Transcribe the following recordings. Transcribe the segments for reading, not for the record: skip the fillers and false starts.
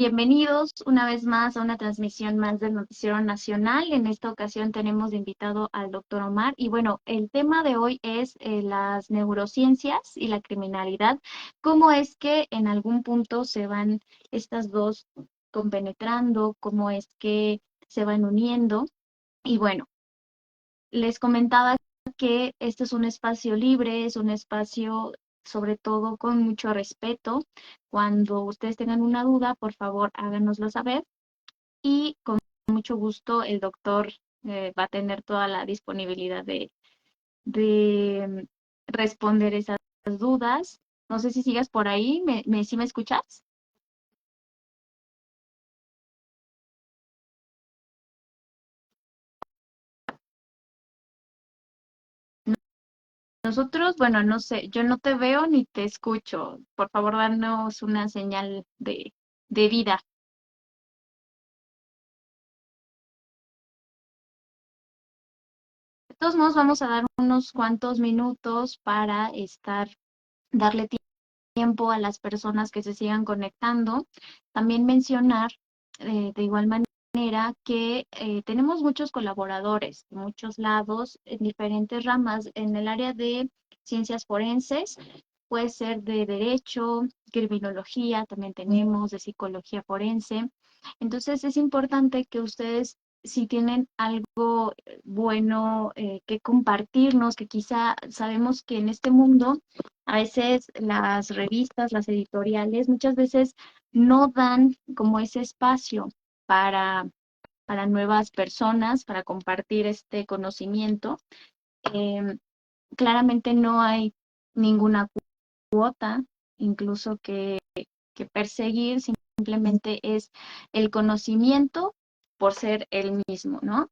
Bienvenidos una vez más a una transmisión más del Noticiero Nacional. En esta ocasión tenemos de invitado al doctor Omar. Y bueno, el tema de hoy es las neurociencias y la criminalidad. ¿Cómo es que en algún punto se van estas dos compenetrando? ¿Cómo es que se van uniendo? Y bueno, les comentaba que este es un espacio libre, es un espacio sobre todo con mucho respeto. Cuando ustedes tengan una duda, por favor, háganoslo saber y con mucho gusto el doctor va a tener toda la disponibilidad de responder esas dudas. No sé si sigas por ahí, ¿sí me escuchas? Nosotros, bueno, no sé, yo no te veo ni te escucho. Por favor, danos una señal de vida. De todos modos, vamos a dar unos cuantos minutos para darle tiempo a las personas que se sigan conectando. También mencionar de igual manera que tenemos muchos colaboradores de muchos lados, en diferentes ramas, en el área de ciencias forenses, puede ser de derecho, criminología, también tenemos de psicología forense. Entonces es importante que ustedes, si tienen algo bueno que compartirnos, que quizá sabemos que en este mundo a veces las revistas, las editoriales, muchas veces no dan como ese espacio para, para nuevas personas, para compartir este conocimiento. Em, Claramente no hay ninguna cuota, incluso que perseguir, simplemente es el conocimiento por ser el mismo, ¿no?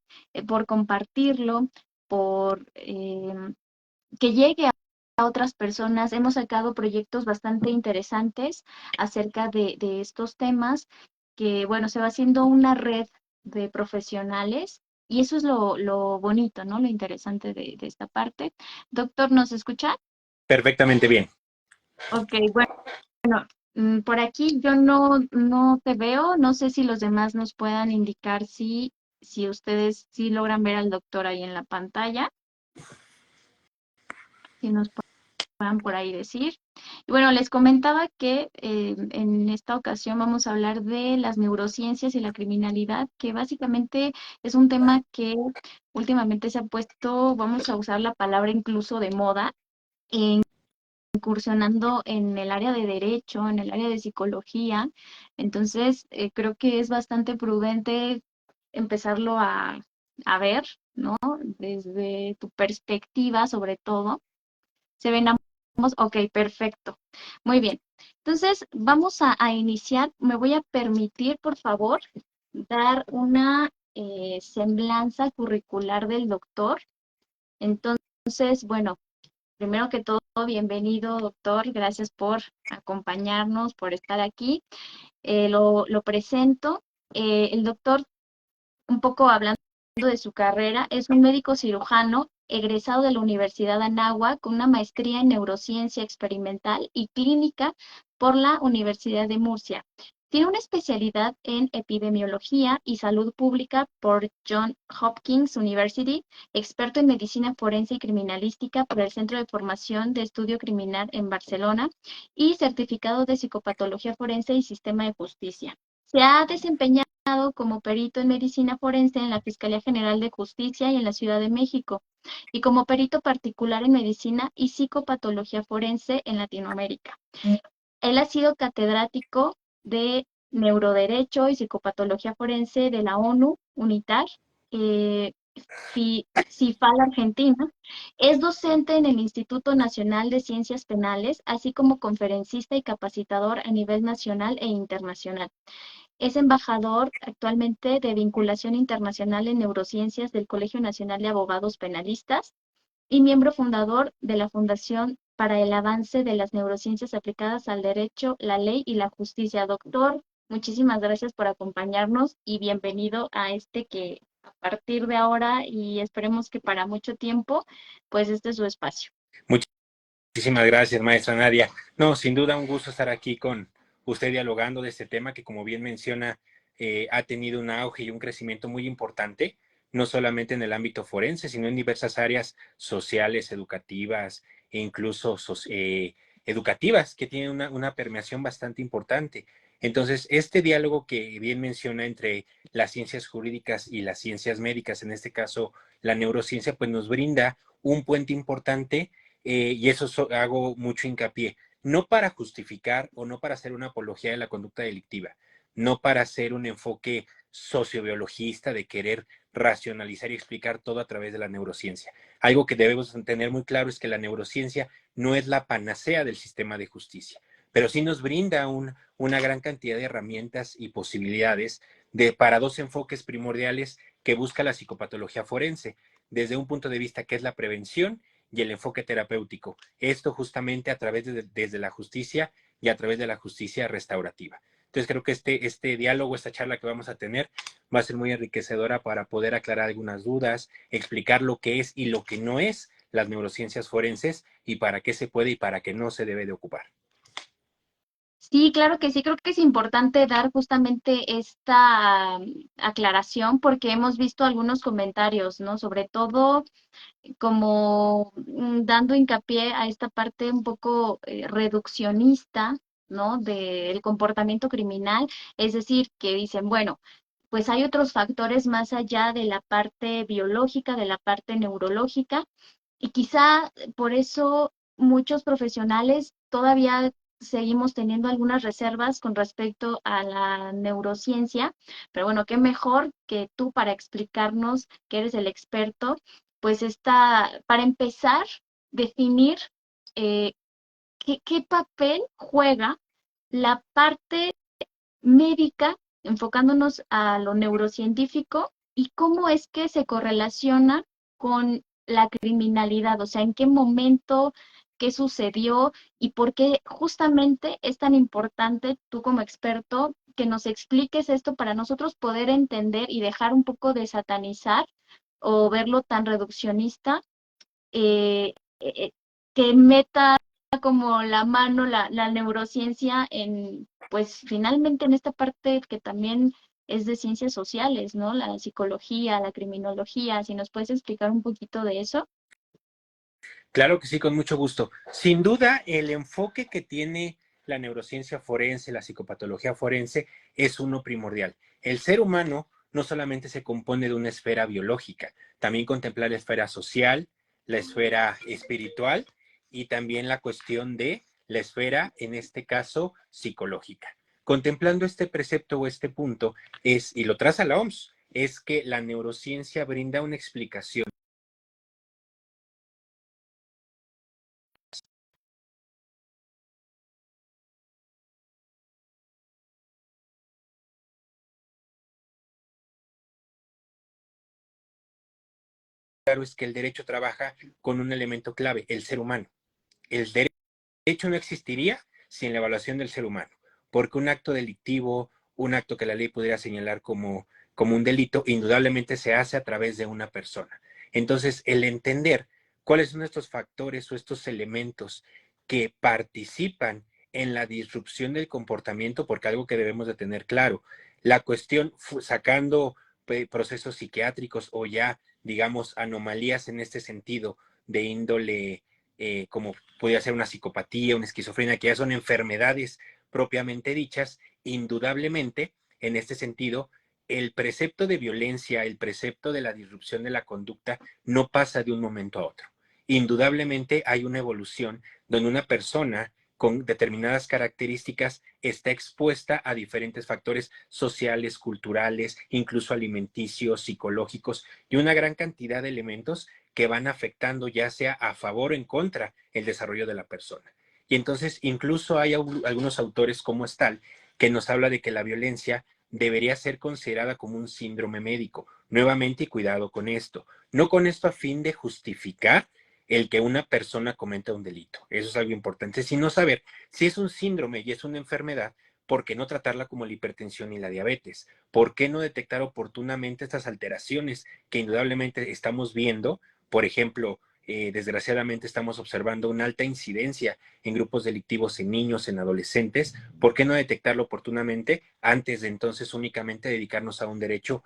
Por compartirlo, por que llegue a otras personas. Hemos sacado proyectos bastante interesantes acerca de estos temas, que bueno, se va haciendo una red de profesionales y eso es lo bonito, ¿no? Lo interesante de esta parte. Doctor, ¿nos escucha? Perfectamente bien. Ok, bueno, por aquí yo no te veo, no sé si los demás nos puedan indicar si ustedes sí logran ver al doctor ahí en la pantalla, si nos puedan por ahí decir. Y bueno, les comentaba que en esta ocasión vamos a hablar de las neurociencias y la criminalidad, que básicamente es un tema que últimamente se ha puesto, vamos a usar la palabra incluso de moda, incursionando en el área de derecho, en el área de psicología. Entonces, creo que es bastante prudente empezarlo a ver, ¿no? Desde tu perspectiva, sobre todo. Se ven ambos, ok, perfecto. Muy bien. Entonces, vamos a iniciar. Me voy a permitir, por favor, dar una semblanza curricular del doctor. Entonces, bueno, primero que todo, bienvenido, doctor. Gracias por acompañarnos, por estar aquí. Lo presento. El doctor, un poco hablando de su carrera, es un médico cirujano egresado de la Universidad de Anáhuac con una maestría en neurociencia experimental y clínica por la Universidad de Murcia. Tiene una especialidad en epidemiología y salud pública por Johns Hopkins University, experto en medicina forense y criminalística por el Centro de Formación de Estudio Criminal en Barcelona y certificado de psicopatología forense y sistema de justicia. Se ha desempeñado como perito en medicina forense en la Fiscalía General de Justicia y en la Ciudad de México, y como perito particular en medicina y psicopatología forense en Latinoamérica. Él ha sido catedrático de Neuroderecho y Psicopatología Forense de la ONU, UNITAR, eh, CIFAL Argentina. Es docente en el Instituto Nacional de Ciencias Penales, así como conferencista y capacitador a nivel nacional e internacional. Es embajador actualmente de vinculación internacional en neurociencias del Colegio Nacional de Abogados Penalistas y miembro fundador de la Fundación para el Avance de las Neurociencias Aplicadas al Derecho, la Ley y la Justicia. Doctor, muchísimas gracias por acompañarnos y bienvenido a este que a partir de ahora y esperemos que para mucho tiempo, pues este es su espacio. Muchísimas gracias, maestra Nadia. No, sin duda un gusto estar aquí usted dialogando de este tema que, como bien menciona, ha tenido un auge y un crecimiento muy importante, no solamente en el ámbito forense, sino en diversas áreas sociales, educativas e incluso educativas, que tienen una permeación bastante importante. Entonces, este diálogo que bien menciona entre las ciencias jurídicas y las ciencias médicas, en este caso la neurociencia, pues nos brinda un puente importante, y eso hago mucho hincapié, no para justificar o no para hacer una apología de la conducta delictiva, no para hacer un enfoque sociobiologista de querer racionalizar y explicar todo a través de la neurociencia. Algo que debemos tener muy claro es que la neurociencia no es la panacea del sistema de justicia, pero sí nos brinda una gran cantidad de herramientas y posibilidades para dos enfoques primordiales que busca la psicopatología forense, desde un punto de vista que es la prevención y el enfoque terapéutico. Esto justamente a través desde la justicia y a través de la justicia restaurativa. Entonces creo que este diálogo, esta charla que vamos a tener va a ser muy enriquecedora para poder aclarar algunas dudas, explicar lo que es y lo que no es las neurociencias forenses y para qué se puede y para qué no se debe de ocupar. Sí, claro que sí, creo que es importante dar justamente esta aclaración porque hemos visto algunos comentarios, ¿no? Sobre todo como dando hincapié a esta parte un poco reduccionista, ¿no? Del comportamiento criminal, es decir, que dicen, bueno, pues hay otros factores más allá de la parte biológica, de la parte neurológica, y quizá por eso muchos profesionales todavía seguimos teniendo algunas reservas con respecto a la neurociencia, pero bueno, qué mejor que tú para explicarnos que eres el experto, pues está, para empezar, definir eh, qué papel juega la parte médica, enfocándonos a lo neurocientífico, y cómo es que se correlaciona con la criminalidad, o sea, en qué momento, qué sucedió y por qué justamente es tan importante tú como experto que nos expliques esto para nosotros poder entender y dejar un poco de satanizar o verlo tan reduccionista, eh, eh, que meta como la mano la neurociencia en, pues finalmente en esta parte que también es de ciencias sociales, ¿no? La psicología, la criminología, si nos puedes explicar un poquito de eso. Claro que sí, con mucho gusto. Sin duda, el enfoque que tiene la neurociencia forense, la psicopatología forense, es uno primordial. El ser humano no solamente se compone de una esfera biológica, también contempla la esfera social, la esfera espiritual y también la cuestión de la esfera, en este caso, psicológica. Contemplando este precepto o este punto, y lo traza la OMS, es que la neurociencia brinda una explicación. Claro es que el derecho trabaja con un elemento clave, el ser humano. El derecho no existiría sin la evaluación del ser humano, porque un acto delictivo, un acto que la ley pudiera señalar como un delito, indudablemente se hace a través de una persona. Entonces, el entender cuáles son estos factores o estos elementos que participan en la disrupción del comportamiento, porque algo que debemos de tener claro, la cuestión sacando procesos psiquiátricos o ya, digamos, anomalías en este sentido de índole, como podría ser una psicopatía, una esquizofrenia, que ya son enfermedades propiamente dichas, indudablemente, en este sentido, el precepto de violencia, el precepto de la disrupción de la conducta, no pasa de un momento a otro. Indudablemente hay una evolución donde una persona con determinadas características está expuesta a diferentes factores sociales, culturales, incluso alimenticios, psicológicos y una gran cantidad de elementos que van afectando ya sea a favor o en contra el desarrollo de la persona. Y entonces incluso hay algunos autores como Stahl que nos habla de que la violencia debería ser considerada como un síndrome médico. Nuevamente, y cuidado con esto, no con esto a fin de justificar el que una persona cometa un delito. Eso es algo importante, sino saber si es un síndrome y es una enfermedad, ¿por qué no tratarla como la hipertensión y la diabetes? ¿Por qué no detectar oportunamente estas alteraciones que indudablemente estamos viendo? Por ejemplo, desgraciadamente estamos observando una alta incidencia en grupos delictivos en niños, en adolescentes. ¿Por qué no detectarlo oportunamente antes de entonces únicamente dedicarnos a un derecho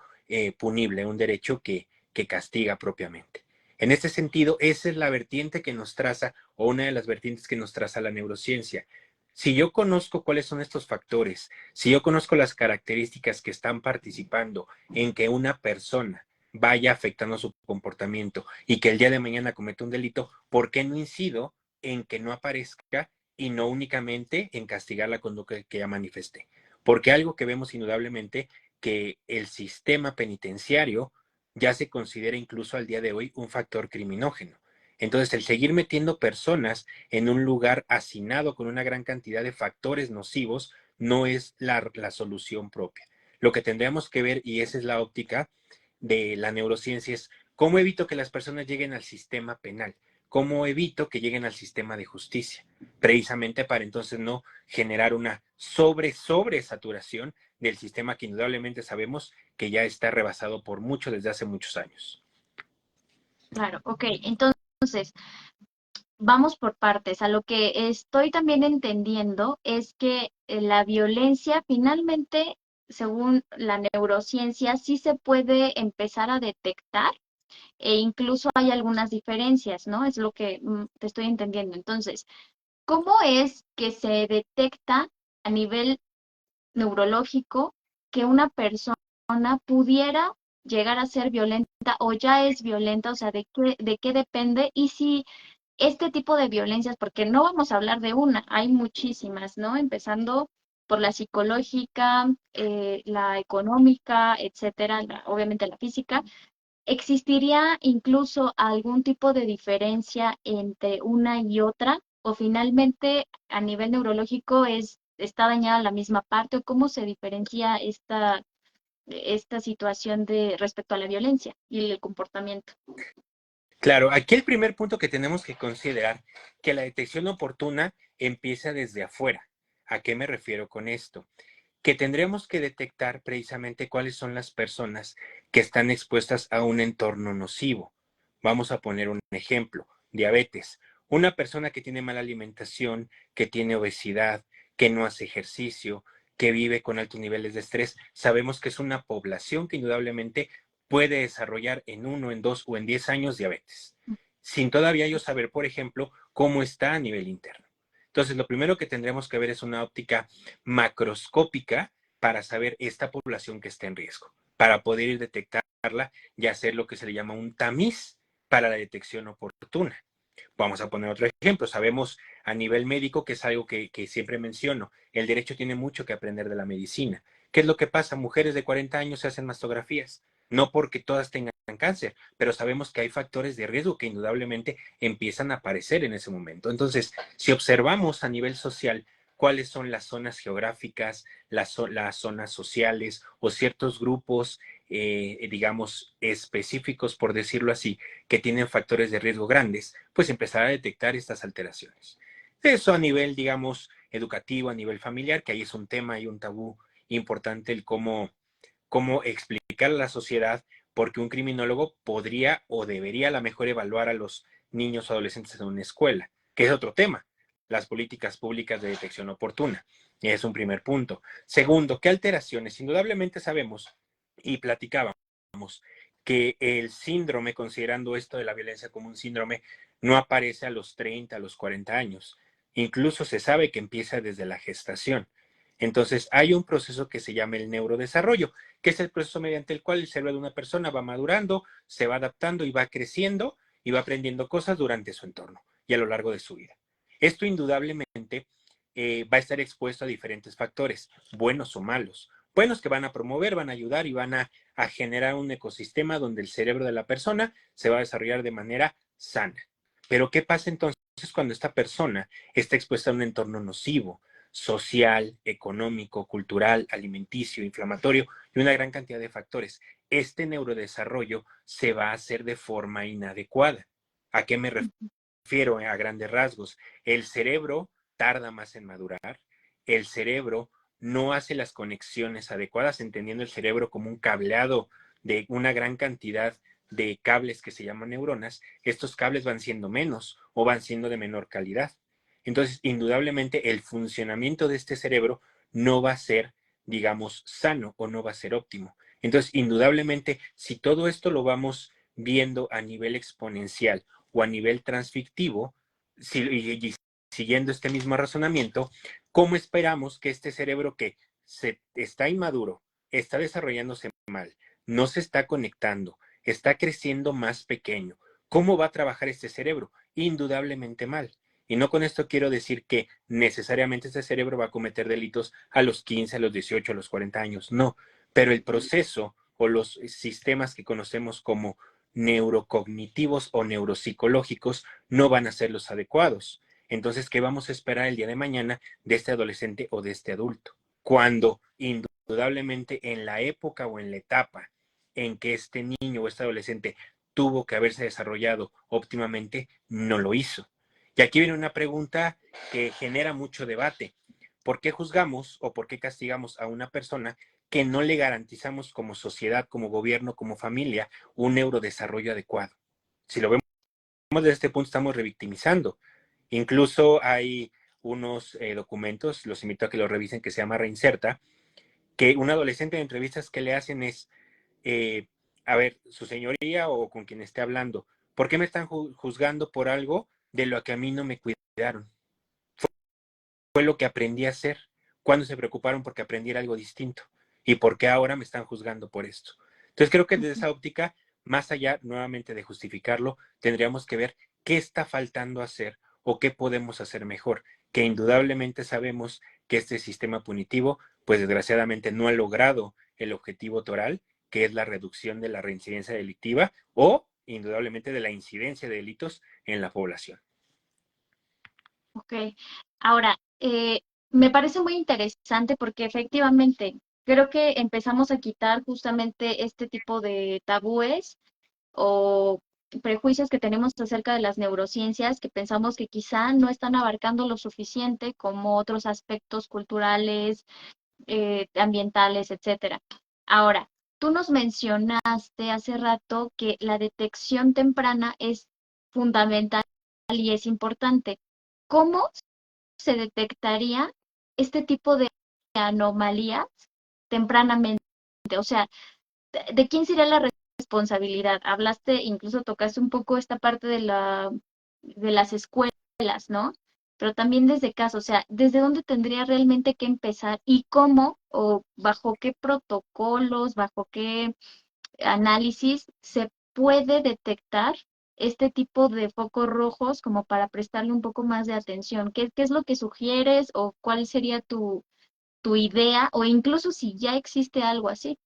punible, un derecho que castiga propiamente? En este sentido, esa es la vertiente que nos traza, o una de las vertientes que nos traza la neurociencia. Si yo conozco cuáles son estos factores, si yo conozco las características que están participando en que una persona vaya afectando su comportamiento y que el día de mañana cometa un delito, ¿por qué no incido en que no aparezca y no únicamente en castigar la conducta que ya manifesté? Porque algo que vemos indudablemente, que el sistema penitenciario ya se considera incluso al día de hoy un factor criminógeno. Entonces, el seguir metiendo personas en un lugar hacinado con una gran cantidad de factores nocivos no es la solución propia. Lo que tendríamos que ver, y esa es la óptica de la neurociencia, es cómo evito que las personas lleguen al sistema penal, cómo evito que lleguen al sistema de justicia, precisamente para entonces no generar una sobresaturación del sistema que indudablemente sabemos que ya está rebasado por mucho desde hace muchos años. Claro, ok. Entonces, vamos por partes. A lo que estoy también entendiendo es que la violencia finalmente, según la neurociencia, sí se puede empezar a detectar e incluso hay algunas diferencias, ¿no? Es lo que te estoy entendiendo. Entonces, ¿cómo es que se detecta a nivel neurológico que una persona pudiera llegar a ser violenta o ya es violenta? O sea, de qué depende? Y si este tipo de violencias, porque no vamos a hablar de una, hay muchísimas, ¿no? Empezando por la psicológica, la económica, etcétera, obviamente la física. ¿Existiría incluso algún tipo de diferencia entre una y otra? ¿O finalmente a nivel neurológico está dañada la misma parte? ¿O cómo se diferencia esta situación de respecto a la violencia y el comportamiento? Claro, aquí el primer punto que tenemos que considerar, que la detección oportuna empieza desde afuera. ¿A qué me refiero con esto? Que tendremos que detectar precisamente cuáles son las personas que están expuestas a un entorno nocivo. Vamos a poner un ejemplo: diabetes. Una persona que tiene mala alimentación, que tiene obesidad, que no hace ejercicio, que vive con altos niveles de estrés, sabemos que es una población que indudablemente puede desarrollar en 1, en 2 o en 10 años diabetes, sin todavía yo saber, por ejemplo, cómo está a nivel interno. Entonces, lo primero que tendremos que ver es una óptica macroscópica para saber esta población que está en riesgo, para poder ir detectarla y hacer lo que se le llama un tamiz para la detección oportuna. Vamos a poner otro ejemplo. Sabemos a nivel médico, que es algo que siempre menciono, el derecho tiene mucho que aprender de la medicina. ¿Qué es lo que pasa? Mujeres de 40 años se hacen mastografías, no porque todas tengan cáncer, pero sabemos que hay factores de riesgo que indudablemente empiezan a aparecer en ese momento. Entonces, si observamos a nivel social cuáles son las zonas geográficas, las zonas sociales o ciertos grupos, digamos, específicos, por decirlo así, que tienen factores de riesgo grandes, pues empezar a detectar estas alteraciones. Eso a nivel, digamos, educativo, a nivel familiar, que ahí es un tema y un tabú importante, el cómo explicar a la sociedad, porque un criminólogo podría o debería a lo mejor evaluar a los niños o adolescentes en una escuela, que es otro tema, las políticas públicas de detección oportuna. Es un primer punto. Segundo, ¿qué alteraciones? Indudablemente sabemos y platicábamos que el síndrome, considerando esto de la violencia como un síndrome, no aparece a los 30, a los 40 años. Incluso se sabe que empieza desde la gestación. Entonces, hay un proceso que se llama el neurodesarrollo, que es el proceso mediante el cual el cerebro de una persona va madurando, se va adaptando y va creciendo y va aprendiendo cosas durante su entorno y a lo largo de su vida. Esto indudablemente va a estar expuesto a diferentes factores, buenos o malos. Buenos, que van a promover, van a ayudar y van a generar un ecosistema donde el cerebro de la persona se va a desarrollar de manera sana. Pero ¿qué pasa entonces cuando esta persona está expuesta a un entorno nocivo, social, económico, cultural, alimenticio, inflamatorio y una gran cantidad de factores? Este neurodesarrollo se va a hacer de forma inadecuada. ¿A qué me refiero a grandes rasgos? El cerebro tarda más en madurar, el cerebro no hace las conexiones adecuadas, entendiendo el cerebro como un cableado de una gran cantidad de cables que se llaman neuronas, estos cables van siendo menos o van siendo de menor calidad. Entonces, indudablemente, el funcionamiento de este cerebro no va a ser, digamos, sano o no va a ser óptimo. Entonces, indudablemente, si todo esto lo vamos viendo a nivel exponencial o a nivel transfictivo, y siguiendo este mismo razonamiento, ¿cómo esperamos que este cerebro que está inmaduro, está desarrollándose mal, no se está conectando, está creciendo más pequeño? ¿Cómo va a trabajar este cerebro? Indudablemente mal. Y no con esto quiero decir que necesariamente este cerebro va a cometer delitos a los 15, a los 18, a los 40 años. No, pero el proceso o los sistemas que conocemos como neurocognitivos o neuropsicológicos no van a ser los adecuados. Entonces, ¿qué vamos a esperar el día de mañana de este adolescente o de este adulto? Cuando indudablemente en la época o en la etapa en que este niño o este adolescente tuvo que haberse desarrollado óptimamente, no lo hizo. Y aquí viene una pregunta que genera mucho debate. ¿Por qué juzgamos o por qué castigamos a una persona que no le garantizamos como sociedad, como gobierno, como familia, un neurodesarrollo adecuado? Si lo vemos desde este punto, estamos revictimizando. Incluso hay unos documentos, los invito a que los revisen, que se llama Reinserta, que un adolescente en entrevistas que le hacen es, eh, a ver, su señoría o con quien esté hablando, ¿por qué me están juzgando por algo de lo que a mí no me cuidaron? Fue lo que aprendí a hacer. Cuando se preocuparon porque aprendiera algo distinto y por qué ahora me están juzgando por esto. Entonces creo que desde esa óptica, más allá nuevamente de justificarlo, tendríamos que ver qué está faltando hacer o qué podemos hacer mejor, que indudablemente sabemos que este sistema punitivo, pues desgraciadamente no ha logrado el objetivo toral, que es la reducción de la reincidencia delictiva o indudablemente de la incidencia de delitos en la población. Ok. Ahora, me parece muy interesante porque efectivamente creo que empezamos a quitar justamente este tipo de tabúes o prejuicios que tenemos acerca de las neurociencias que pensamos que quizá no están abarcando lo suficiente como otros aspectos culturales, ambientales, etcétera. Ahora, tú nos mencionaste hace rato que la detección temprana es fundamental y es importante. ¿Cómo se detectaría este tipo de anomalías tempranamente? O sea, ¿de quién sería la responsabilidad? Hablaste, incluso tocaste un poco esta parte de las escuelas, ¿no? Pero también desde casa, o sea, ¿desde dónde tendría realmente que empezar y cómo o bajo qué protocolos, bajo qué análisis se puede detectar este tipo de focos rojos como para prestarle un poco más de atención? ¿Qué es lo que sugieres o cuál sería tu idea o incluso si ya existe algo así?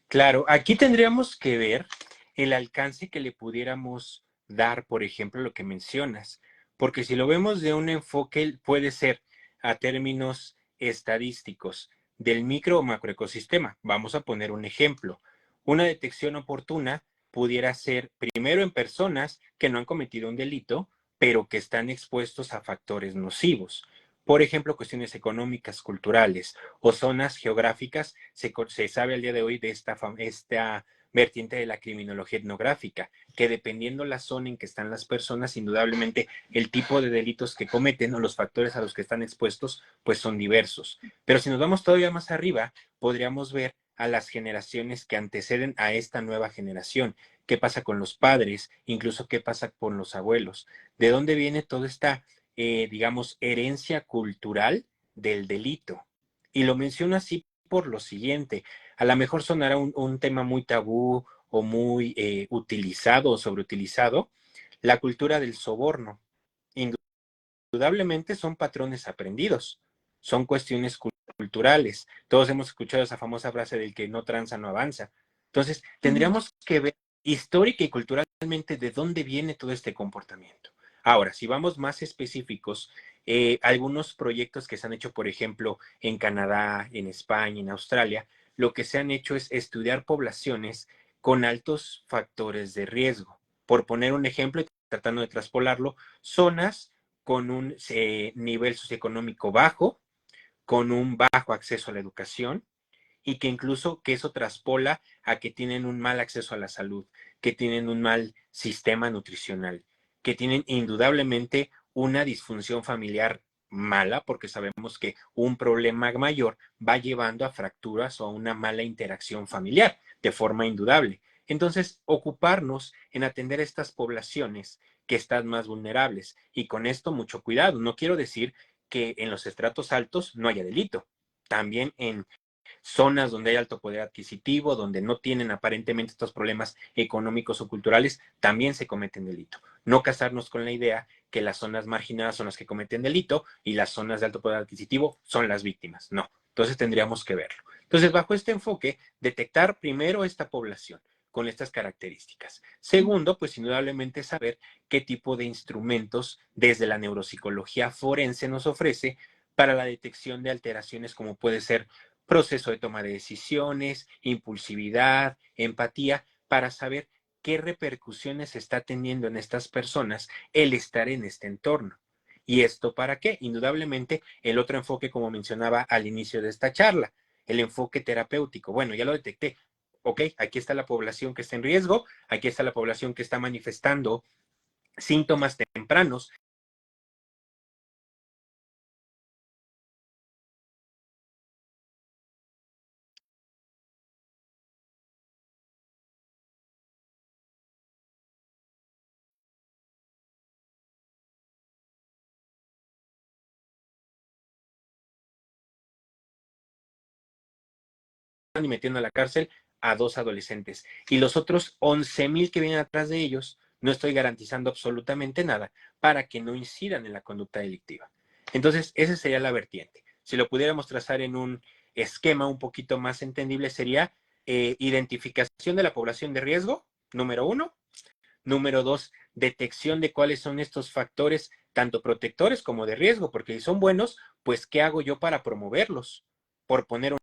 Claro, aquí tendríamos que ver el alcance que le pudiéramos dar, por ejemplo, lo que mencionas, porque si lo vemos de un enfoque, puede ser a términos estadísticos del micro o macroecosistema. Vamos a poner un ejemplo. Una detección oportuna pudiera ser primero en personas que no han cometido un delito, pero que están expuestos a factores nocivos. Por ejemplo, cuestiones económicas, culturales o zonas geográficas. Se sabe al día de hoy de esta vertiente de la criminología etnográfica, que dependiendo la zona en que están las personas, indudablemente el tipo de delitos que cometen o los factores a los que están expuestos, pues son diversos. Pero si nos vamos todavía más arriba, podríamos ver a las generaciones que anteceden a esta nueva generación. ¿Qué pasa con los padres? Incluso qué pasa con los abuelos. ¿De dónde viene toda esta, digamos, herencia cultural del delito? Y lo menciono así por lo siguiente. A lo mejor sonará un tema muy tabú o muy utilizado o sobreutilizado. La cultura del soborno. Indudablemente son patrones aprendidos, son cuestiones culturales. Todos hemos escuchado esa famosa frase del que no tranza no avanza. Entonces, Ujú. tendríamos que ver histórica y culturalmente de dónde viene todo este comportamiento. Ahora, si vamos más específicos, algunos proyectos que se han hecho, por ejemplo, en Canadá, en España, en Australia, lo que se han hecho es estudiar poblaciones con altos factores de riesgo. Por poner un ejemplo y tratando de traspolarlo, zonas con un nivel socioeconómico bajo, con un bajo acceso a la educación y que incluso que eso traspola a que tienen un mal acceso a la salud, que tienen un mal sistema nutricional, que tienen indudablemente una disfunción familiar mala, porque sabemos que un problema mayor va llevando a fracturas o a una mala interacción familiar de forma indudable. Entonces, ocuparnos en atender a estas poblaciones que están más vulnerables. Y con esto mucho cuidado. No quiero decir que en los estratos altos no haya delito. También en zonas donde hay alto poder adquisitivo, donde no tienen aparentemente estos problemas económicos o culturales, también se cometen delito. No casarnos con la idea que las zonas marginadas son las que cometen delito y las zonas de alto poder adquisitivo son las víctimas. No. Entonces tendríamos que verlo. Entonces, bajo este enfoque, detectar primero esta población con estas características. Segundo, pues indudablemente saber qué tipo de instrumentos desde la neuropsicología forense nos ofrece para la detección de alteraciones como puede ser proceso de toma de decisiones, impulsividad, empatía, para saber qué repercusiones está teniendo en estas personas el estar en este entorno. ¿Y esto para qué? Indudablemente el otro enfoque, como mencionaba al inicio de esta charla, el enfoque terapéutico. Bueno, ya lo detecté. Ok, aquí está la población que está en riesgo, aquí está la población que está manifestando síntomas tempranos. Y metiendo a la cárcel a 2 adolescentes. Y los otros 11,000 que vienen atrás de ellos, no estoy garantizando absolutamente nada para que no incidan en la conducta delictiva. Entonces, esa sería la vertiente. Si lo pudiéramos trazar en un esquema un poquito más entendible, sería identificación de la población de riesgo, número uno. Número dos, detección de cuáles son estos factores, tanto protectores como de riesgo, porque si son buenos, pues, ¿qué hago yo para promoverlos? Por poner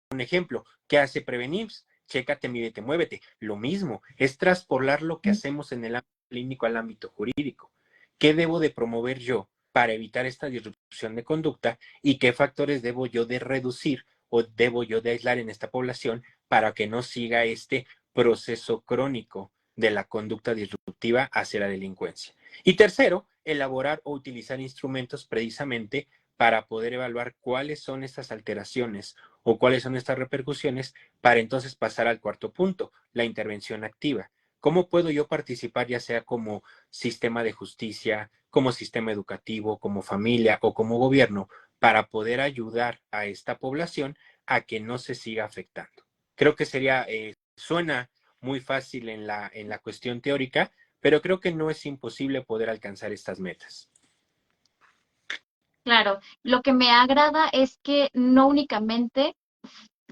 un ejemplo, ¿qué hace Prevenims? Chécate, mídete, muévete. Lo mismo, es traspolar lo que hacemos en el ámbito clínico al ámbito jurídico. ¿Qué debo de promover yo para evitar esta disrupción de conducta y qué factores debo yo de reducir o debo yo de aislar en esta población para que no siga este proceso crónico de la conducta disruptiva hacia la delincuencia? Y tercero, elaborar o utilizar instrumentos precisamente para poder evaluar cuáles son estas alteraciones o cuáles son estas repercusiones para entonces pasar al cuarto punto, la intervención activa. ¿Cómo puedo yo participar ya sea como sistema de justicia, como sistema educativo, como familia o como gobierno para poder ayudar a esta población a que no se siga afectando? Creo que suena muy fácil en la cuestión teórica, pero creo que no es imposible poder alcanzar estas metas. Claro, lo que me agrada es que no únicamente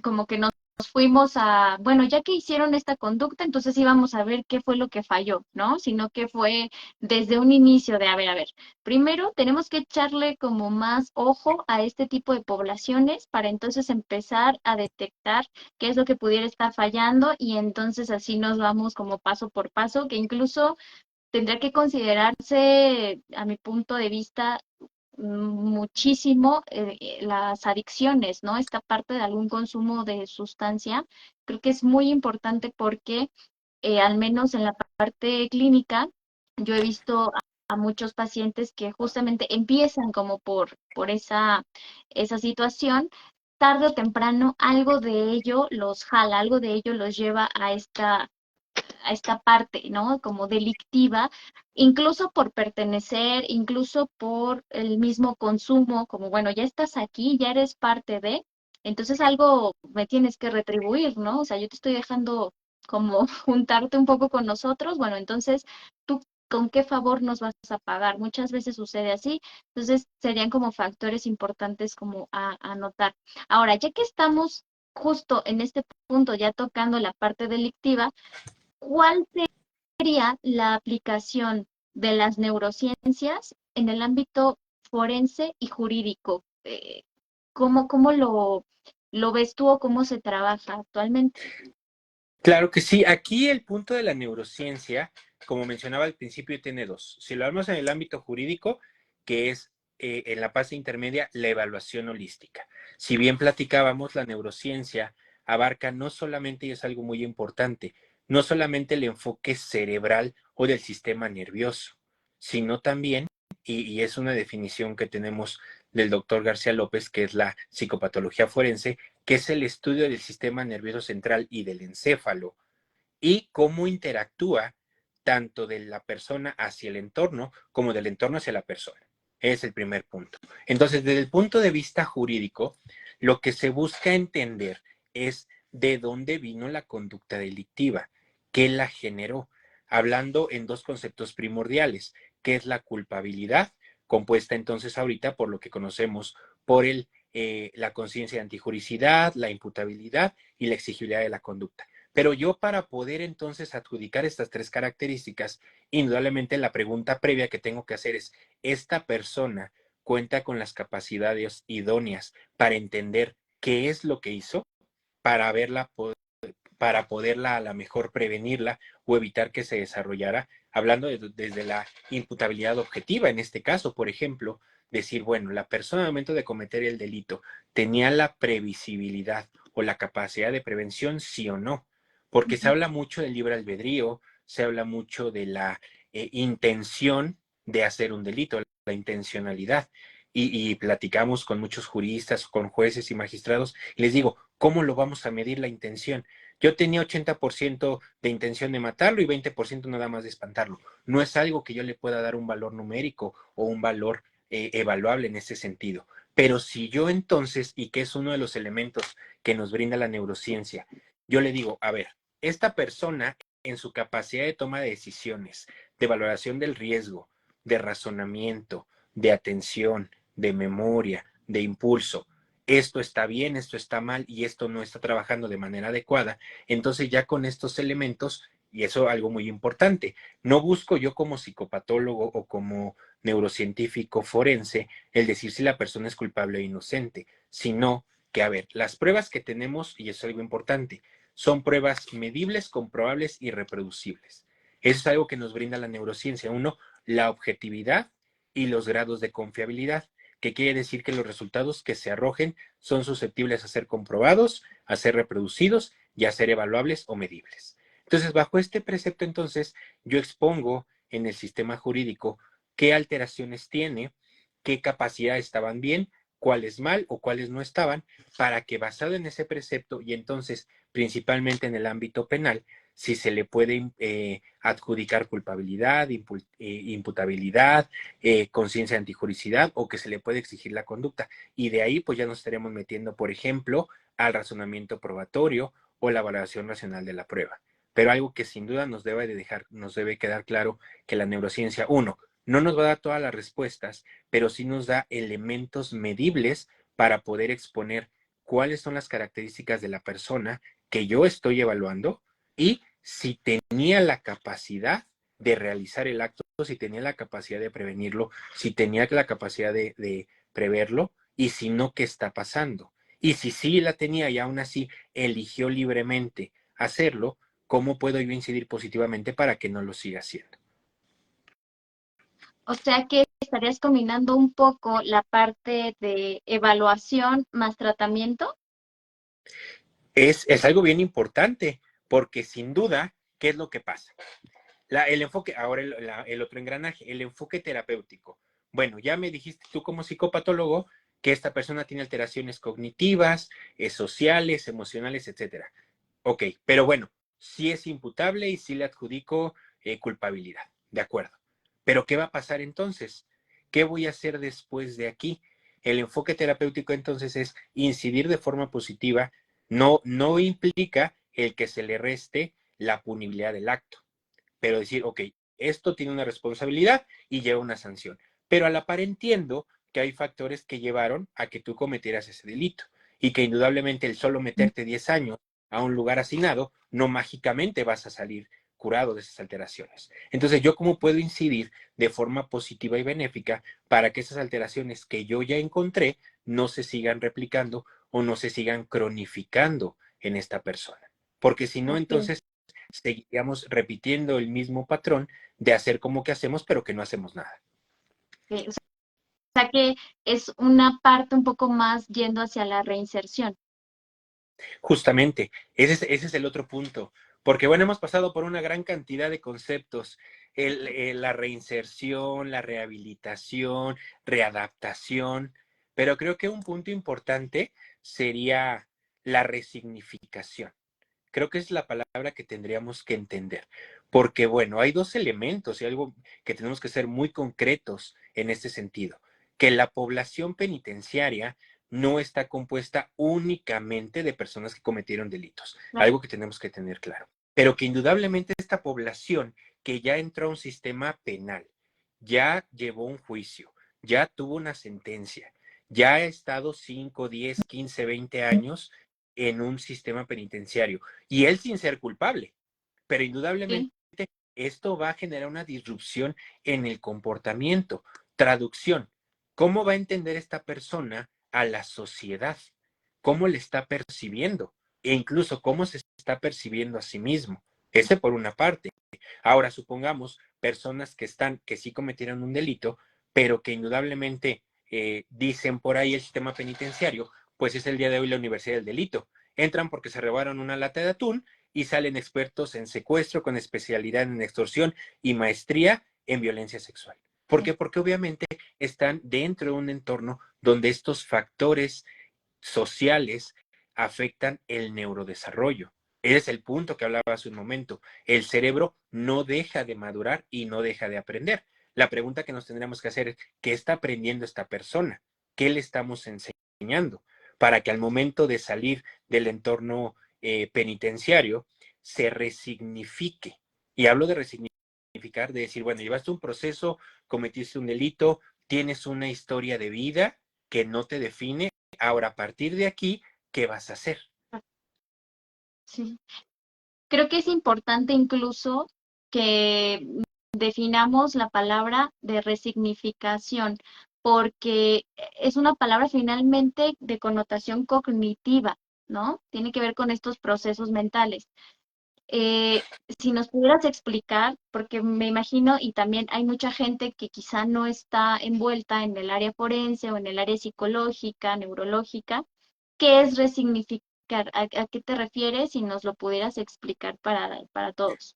como que nos fuimos a, bueno, ya que hicieron esta conducta, entonces íbamos a ver qué fue lo que falló, ¿no? Sino que fue desde un inicio de, a ver, primero tenemos que echarle como más ojo a este tipo de poblaciones para entonces empezar a detectar qué es lo que pudiera estar fallando y entonces así nos vamos como paso por paso, que incluso tendría que considerarse, a mi punto de vista, muchísimo las adicciones, ¿no? Esta parte de algún consumo de sustancia, creo que es muy importante porque al menos en la parte clínica, yo he visto a muchos pacientes que justamente empiezan como por esa situación, tarde o temprano algo de ello los jala, algo de ello los lleva a esta parte, ¿no? Como delictiva, incluso por pertenecer, incluso por el mismo consumo, como, bueno, ya estás aquí, ya eres parte de, entonces algo me tienes que retribuir, ¿no? O sea, yo te estoy dejando como juntarte un poco con nosotros, bueno, entonces tú con qué favor nos vas a pagar. Muchas veces sucede así, entonces serían como factores importantes como a notar. Ahora, ya que estamos justo en este punto, ya tocando la parte delictiva, ¿cuál sería la aplicación de las neurociencias en el ámbito forense y jurídico? ¿Cómo lo ves tú o cómo se trabaja actualmente? Claro que sí. Aquí el punto de la neurociencia, como mencionaba al principio, tiene dos. Si lo hablamos en el ámbito jurídico, que es en la fase intermedia, la evaluación holística. Si bien platicábamos, la neurociencia abarca no solamente, y es algo muy importante, no solamente el enfoque cerebral o del sistema nervioso, sino también, y es una definición que tenemos del doctor García López, que es la psicopatología forense, que es el estudio del sistema nervioso central y del encéfalo, y cómo interactúa tanto de la persona hacia el entorno como del entorno hacia la persona. Es el primer punto. Entonces, desde el punto de vista jurídico, lo que se busca entender es de dónde vino la conducta delictiva, qué la generó, hablando en dos conceptos primordiales, que es la culpabilidad, compuesta entonces ahorita por lo que conocemos por la conciencia de antijuricidad, la imputabilidad y la exigibilidad de la conducta. Pero yo para poder entonces adjudicar estas tres características, indudablemente la pregunta previa que tengo que hacer es, ¿esta persona cuenta con las capacidades idóneas para entender qué es lo que hizo, para verla, para poderla a la mejor prevenirla o evitar que se desarrollara? Hablando desde la imputabilidad objetiva, en este caso, por ejemplo, decir, bueno, la persona al momento de cometer el delito tenía la previsibilidad o la capacidad de prevención, sí o no, porque se habla mucho del libre albedrío, se habla mucho de la intención de hacer un delito, la intencionalidad. Y platicamos con muchos juristas, con jueces y magistrados, y les digo, ¿cómo lo vamos a medir la intención? Yo tenía 80% de intención de matarlo y 20% nada más de espantarlo. No es algo que yo le pueda dar un valor numérico o un valor evaluable en ese sentido. Pero si yo entonces, y que es uno de los elementos que nos brinda la neurociencia, yo le digo, a ver, esta persona en su capacidad de toma de decisiones, de valoración del riesgo, de razonamiento, de atención, de memoria, de impulso, esto está bien, esto está mal y esto no está trabajando de manera adecuada, entonces ya con estos elementos, y eso es algo muy importante, no busco yo como psicopatólogo o como neurocientífico forense el decir si la persona es culpable o inocente, sino que, a ver, las pruebas que tenemos, y eso es algo importante, son pruebas medibles, comprobables y reproducibles. Eso es algo que nos brinda la neurociencia. Uno, la objetividad y los grados de confiabilidad, que quiere decir que los resultados que se arrojen son susceptibles a ser comprobados, a ser reproducidos y a ser evaluables o medibles. Entonces, bajo este precepto, entonces, yo expongo en el sistema jurídico qué alteraciones tiene, qué capacidades estaban bien, cuáles mal o cuáles no estaban, para que basado en ese precepto y entonces principalmente en el ámbito penal, si se le puede adjudicar culpabilidad, imputabilidad, conciencia de antijuricidad o que se le puede exigir la conducta. Y de ahí pues ya nos estaremos metiendo, por ejemplo, al razonamiento probatorio o la valoración racional de la prueba. Pero algo que sin duda nos debe quedar claro que la neurociencia, uno, no nos va a dar todas las respuestas, pero sí nos da elementos medibles para poder exponer cuáles son las características de la persona que yo estoy evaluando y si tenía la capacidad de realizar el acto, si tenía la capacidad de prevenirlo, si tenía la capacidad de preverlo y si no, qué está pasando. Y si sí la tenía y aún así eligió libremente hacerlo, ¿cómo puedo yo incidir positivamente para que no lo siga haciendo? O sea que estarías combinando un poco la parte de evaluación más tratamiento. Es algo bien importante, porque sin duda, ¿qué es lo que pasa? El enfoque, ahora el otro engranaje, el enfoque terapéutico. Bueno, ya me dijiste tú como psicopatólogo que esta persona tiene alteraciones cognitivas, sociales, emocionales, etcétera. Ok, pero bueno, sí es imputable y sí le adjudico culpabilidad, de acuerdo. Pero ¿qué va a pasar entonces? ¿Qué voy a hacer después de aquí? El enfoque terapéutico entonces es incidir de forma positiva, no implica el que se le reste la punibilidad del acto, pero decir, ok, esto tiene una responsabilidad y lleva una sanción. Pero a la par entiendo que hay factores que llevaron a que tú cometieras ese delito y que indudablemente el solo meterte 10 años a un lugar hacinado, no mágicamente vas a salir curado de esas alteraciones. Entonces, ¿yo cómo puedo incidir de forma positiva y benéfica para que esas alteraciones que yo ya encontré no se sigan replicando o no se sigan cronificando en esta persona? Porque si no, Ok. entonces seguiríamos repitiendo el mismo patrón de hacer como que hacemos, pero que no hacemos nada. O sea que es una parte un poco más yendo hacia la reinserción. Justamente, ese es el otro punto, porque bueno, hemos pasado por una gran cantidad de conceptos, la reinserción, la rehabilitación, readaptación, pero creo que un punto importante sería la resignificación. Creo que es la palabra que tendríamos que entender, porque bueno, hay dos elementos y algo que tenemos que ser muy concretos en este sentido, que la población penitenciaria no está compuesta únicamente de personas que cometieron delitos, Claro. algo que tenemos que tener claro, pero que indudablemente esta población que ya entró a un sistema penal, ya llevó un juicio, ya tuvo una sentencia, ya ha estado 5, 10, 15, 20 años en un sistema penitenciario y él sin ser culpable, pero indudablemente Sí, esto va a generar una disrupción en el comportamiento. Traducción, ¿cómo va a entender esta persona a la sociedad? ¿Cómo le está percibiendo? E incluso cómo se está percibiendo a sí mismo. Ese por una parte. Ahora, supongamos personas que sí cometieron un delito, pero que indudablemente dicen por ahí el sistema penitenciario, pues es el día de hoy la universidad del delito. Entran porque se robaron una lata de atún y salen expertos en secuestro con especialidad en extorsión y maestría en violencia sexual. ¿Por sí, qué? Porque obviamente están dentro de un entorno donde estos factores sociales afectan el neurodesarrollo. Ese es el punto que hablaba hace un momento. El cerebro no deja de madurar y no deja de aprender. La pregunta que nos tendríamos que hacer es, ¿qué está aprendiendo esta persona? ¿Qué le estamos enseñando? Para que al momento de salir del entorno penitenciario se resignifique. Y hablo de resignificar, de decir, bueno, llevaste un proceso, cometiste un delito, tienes una historia de vida que no te define. Ahora, a partir de aquí, ¿qué vas a hacer? sí. Creo que es importante incluso que definamos la palabra de resignificación, porque es una palabra finalmente de connotación cognitiva, ¿no? Tiene que ver con estos procesos mentales. Eh, si nos pudieras explicar, porque me imagino, y también hay mucha gente que quizá no está envuelta en el área forense o en el área psicológica, neurológica, ¿qué es resignificar? A qué te refieres? Si nos lo pudieras explicar para todos.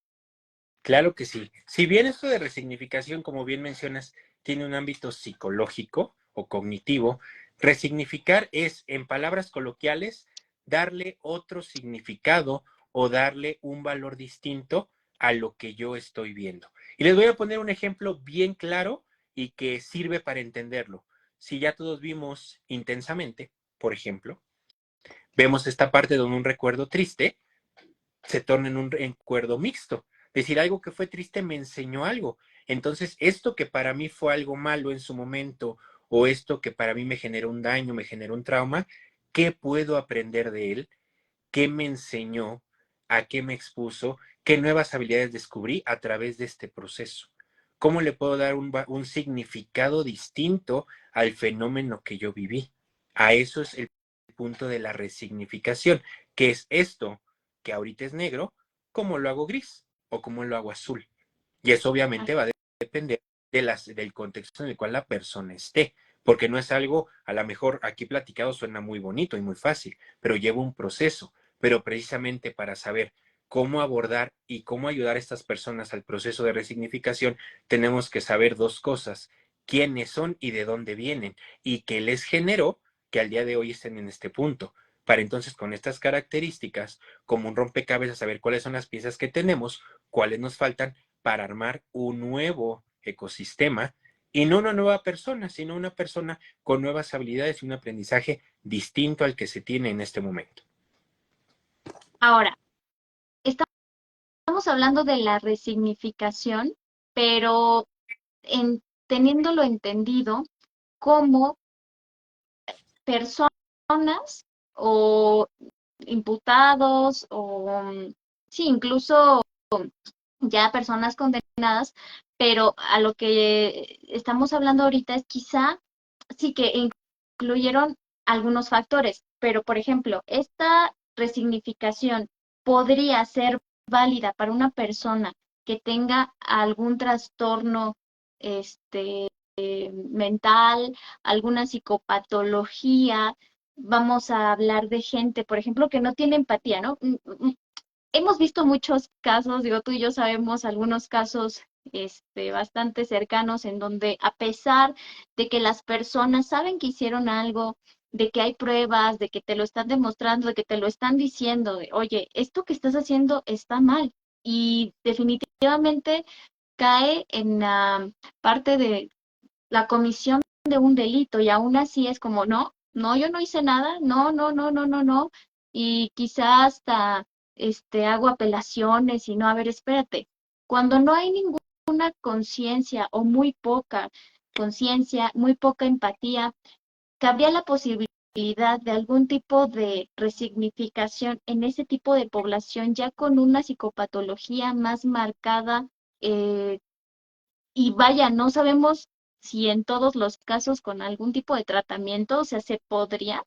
Claro que sí. Si bien esto de resignificación, como bien mencionas, tiene un ámbito psicológico o cognitivo, resignificar es, en palabras coloquiales, darle otro significado o darle un valor distinto a lo que yo estoy viendo. Y les voy a poner un ejemplo bien claro y que sirve para entenderlo. Si ya todos vimos intensamente, por ejemplo, vemos esta parte donde un recuerdo triste se torna en un recuerdo mixto. Decir, algo que fue triste me enseñó algo. Entonces, esto que para mí fue algo malo en su momento, o esto que para mí me generó un daño, me generó un trauma, ¿qué puedo aprender de él? ¿Qué me enseñó? ¿A qué me expuso? ¿Qué nuevas habilidades descubrí a través de este proceso? ¿Cómo le puedo dar un significado distinto al fenómeno que yo viví? A eso es el punto de la resignificación, que es esto que ahorita es negro, ¿cómo lo hago gris o cómo lo hago azul? Y eso Ah, obviamente va a depender del contexto en el cual la persona esté, porque no es algo, a lo mejor aquí platicado suena muy bonito y muy fácil, pero lleva un proceso, pero precisamente para saber cómo abordar y cómo ayudar a estas personas al proceso de resignificación, tenemos que saber dos cosas, quiénes son y de dónde vienen, y qué les generó que al día de hoy estén en este punto. Para entonces, con estas características, como un rompecabezas, saber cuáles son las piezas que tenemos, cuáles nos faltan para armar un nuevo ecosistema y no una nueva persona, sino una persona con nuevas habilidades y un aprendizaje distinto al que se tiene en este momento. ahora, estamos hablando de la resignificación, pero teniéndolo entendido como personas o imputados o sí, incluso ya personas condenadas, pero a lo que estamos hablando ahorita es quizá sí que incluyeron algunos factores, pero por ejemplo, esta resignificación podría ser válida para una persona que tenga algún trastorno mental, alguna psicopatología. vamos a hablar de gente, por ejemplo, que no tiene empatía, ¿no? Hemos visto muchos casos, digo, tú y yo sabemos algunos casos bastante cercanos en donde a pesar de que las personas saben que hicieron algo, de que hay pruebas, de que te lo están demostrando, de que te lo están diciendo, de, oye, esto que estás haciendo está mal y definitivamente cae en la parte de la comisión de un delito y aún así es como, no, no, yo no hice nada, no, no, no, no, no, no, y quizás hasta hago apelaciones y no, a ver, espérate, cuando no hay ninguna conciencia o muy poca conciencia, muy poca empatía, cabría la posibilidad de algún tipo de resignificación en ese tipo de población ya con una psicopatología más marcada, eh, y vaya, no sabemos si en todos los casos con algún tipo de tratamiento, o sea, se podría.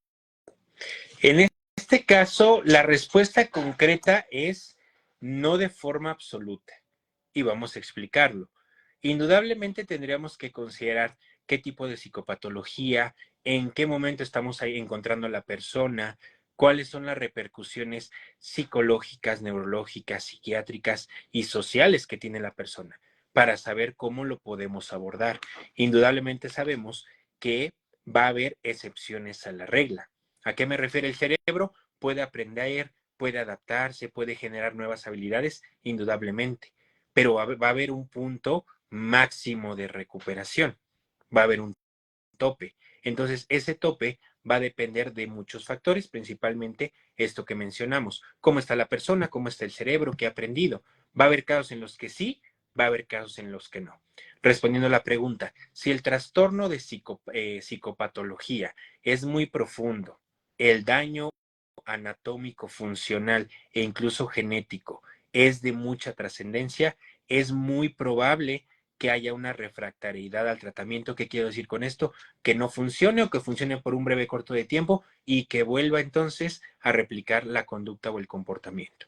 En este caso, la respuesta concreta es no de forma absoluta. Y vamos a explicarlo. Indudablemente tendríamos que considerar qué tipo de psicopatología, en qué momento estamos ahí encontrando a la persona, cuáles son las repercusiones psicológicas, neurológicas, psiquiátricas y sociales que tiene la persona, para saber cómo lo podemos abordar. Indudablemente sabemos que va a haber excepciones a la regla. ¿A qué me refiere el cerebro? Puede aprender, puede adaptarse, puede generar nuevas habilidades, indudablemente, pero va a haber un punto máximo de recuperación, va a haber un tope. Entonces, ese tope va a depender de muchos factores, principalmente esto que mencionamos, cómo está la persona, cómo está el cerebro, qué ha aprendido. Va a haber casos en los que sí, va a haber casos en los que no. Respondiendo a la pregunta, si el trastorno de psicopatología es muy profundo, el daño anatómico, funcional e incluso genético es de mucha trascendencia, es muy probable que haya una refractariedad al tratamiento. ¿Qué quiero decir con esto? Que no funcione o que funcione por un breve corto de tiempo y que vuelva entonces a replicar la conducta o el comportamiento.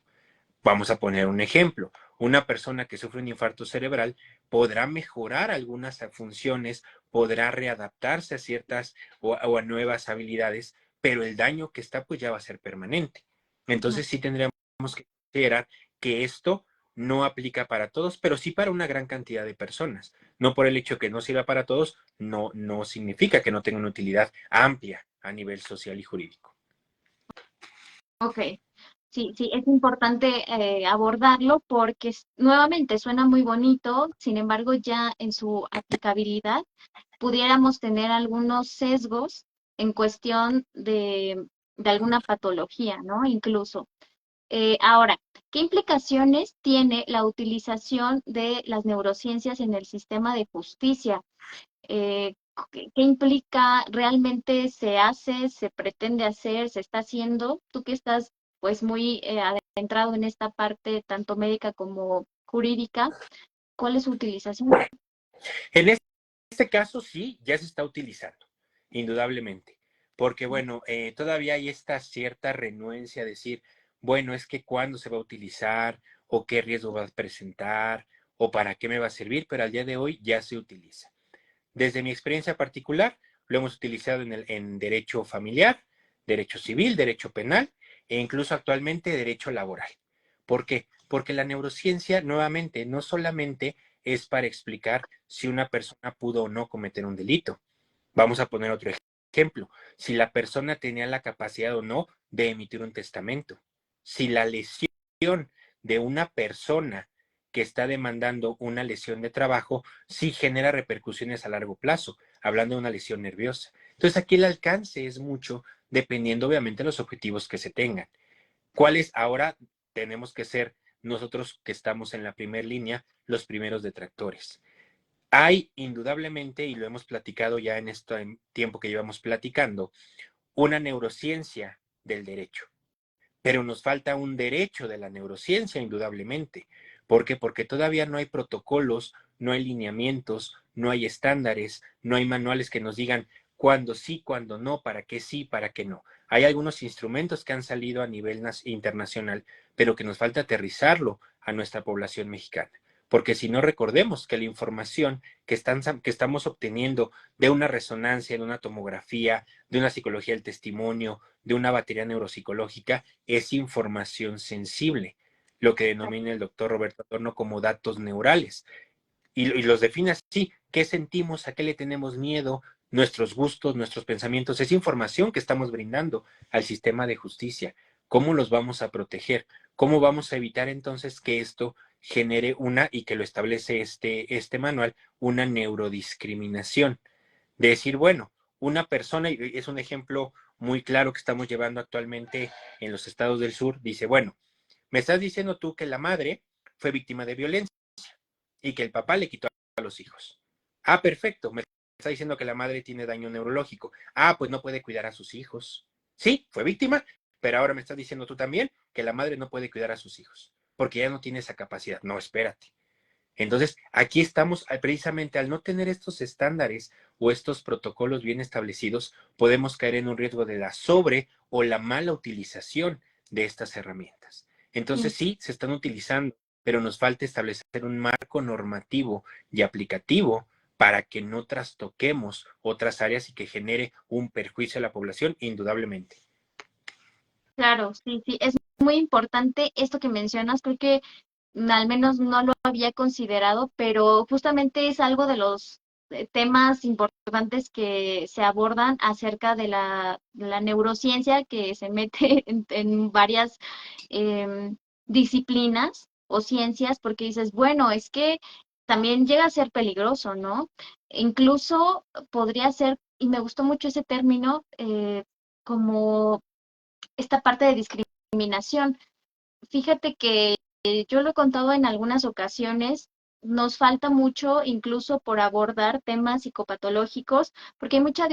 Vamos a poner un ejemplo. Una persona que sufre un infarto cerebral podrá mejorar algunas funciones, podrá readaptarse a ciertas o a nuevas habilidades, pero el daño que está pues ya va a ser permanente. Entonces sí tendríamos que considerar que esto no aplica para todos, pero sí para una gran cantidad de personas. No por el hecho que no sirva para todos, no significa que no tenga una utilidad amplia a nivel social y jurídico. Ok, sí, sí, es importante abordarlo porque nuevamente suena muy bonito, sin embargo, ya en su aplicabilidad pudiéramos tener algunos sesgos en cuestión de alguna patología, ¿no? Incluso. Ahora, ¿qué implicaciones tiene la utilización de las neurociencias en el sistema de justicia? ¿Qué implica? ¿Realmente se hace, se pretende hacer, se está haciendo? Tú que estás pues muy adentrado en esta parte tanto médica como jurídica, ¿cuál es su utilización? En este caso sí, ya se está utilizando, indudablemente, porque bueno, todavía hay esta cierta renuencia a decir, bueno, es que cuándo se va a utilizar o qué riesgo va a presentar o para qué me va a servir, pero al día de hoy ya se utiliza. Desde mi experiencia particular, lo hemos utilizado en derecho familiar, derecho civil, derecho penal e incluso actualmente derecho laboral. ¿Por qué? Porque la neurociencia, nuevamente, no solamente es para explicar si una persona pudo o no cometer un delito. Vamos a poner otro ejemplo. Si la persona tenía la capacidad o no de emitir un testamento. Si la lesión de una persona que está demandando una lesión de trabajo sí genera repercusiones a largo plazo, hablando de una lesión nerviosa. Entonces aquí el alcance es mucho dependiendo obviamente de los objetivos que se tengan. ¿Cuáles ahora tenemos que ser nosotros que estamos en la primera línea los primeros detractores? Hay indudablemente, y lo hemos platicado ya en este tiempo que llevamos platicando, una neurociencia del derecho, pero nos falta un derecho de la neurociencia, indudablemente. ¿Por qué? Porque todavía no hay protocolos, no hay lineamientos, no hay estándares, no hay manuales que nos digan cuándo sí, cuándo no, para qué sí, para qué no. Hay algunos instrumentos que han salido a nivel internacional, pero que nos falta aterrizarlo a nuestra población mexicana. porque si no, recordemos que la información que estamos obteniendo de una resonancia, de una tomografía, de una psicología del testimonio, de una batería neuropsicológica, es información sensible, lo que denomina el doctor Roberto Adorno como datos neurales. Y los define así: qué sentimos, a qué le tenemos miedo, nuestros gustos, nuestros pensamientos. Es información que estamos brindando al sistema de justicia. ¿Cómo los vamos a proteger? ¿Cómo vamos a evitar entonces que esto genere y que lo establece este manual, una neurodiscriminación? De decir, bueno, una persona, y es un ejemplo muy claro que estamos llevando actualmente en los estados del sur, dice, bueno, me estás diciendo tú que la madre fue víctima de violencia y que el papá le quitó a los hijos. Ah, perfecto, me está diciendo que la madre tiene daño neurológico. Ah, pues no puede cuidar a sus hijos. Sí, fue víctima, pero ahora me estás diciendo tú también que la madre no puede cuidar a sus hijos, porque ya no tiene esa capacidad. No, espérate. Entonces, aquí estamos precisamente al no tener estos estándares o estos protocolos bien establecidos, podemos caer en un riesgo de la sobre o la mala utilización de estas herramientas. Entonces, Sí. sí, se están utilizando, pero nos falta establecer un marco normativo y aplicativo para que no trastoquemos otras áreas y que genere un perjuicio a la población, indudablemente. Claro, sí, sí, es muy importante esto que mencionas, creo que al menos no lo había considerado, pero justamente es algo de los temas importantes que se abordan acerca de la neurociencia que se mete en varias em, disciplinas o ciencias, porque dices, bueno, es que también llega a ser peligroso, ¿no? Incluso podría ser, y me gustó mucho ese término, como esta parte de discriminación. Fíjate que yo lo he contado en algunas ocasiones, nos falta mucho incluso por abordar temas psicopatológicos, porque hay mucha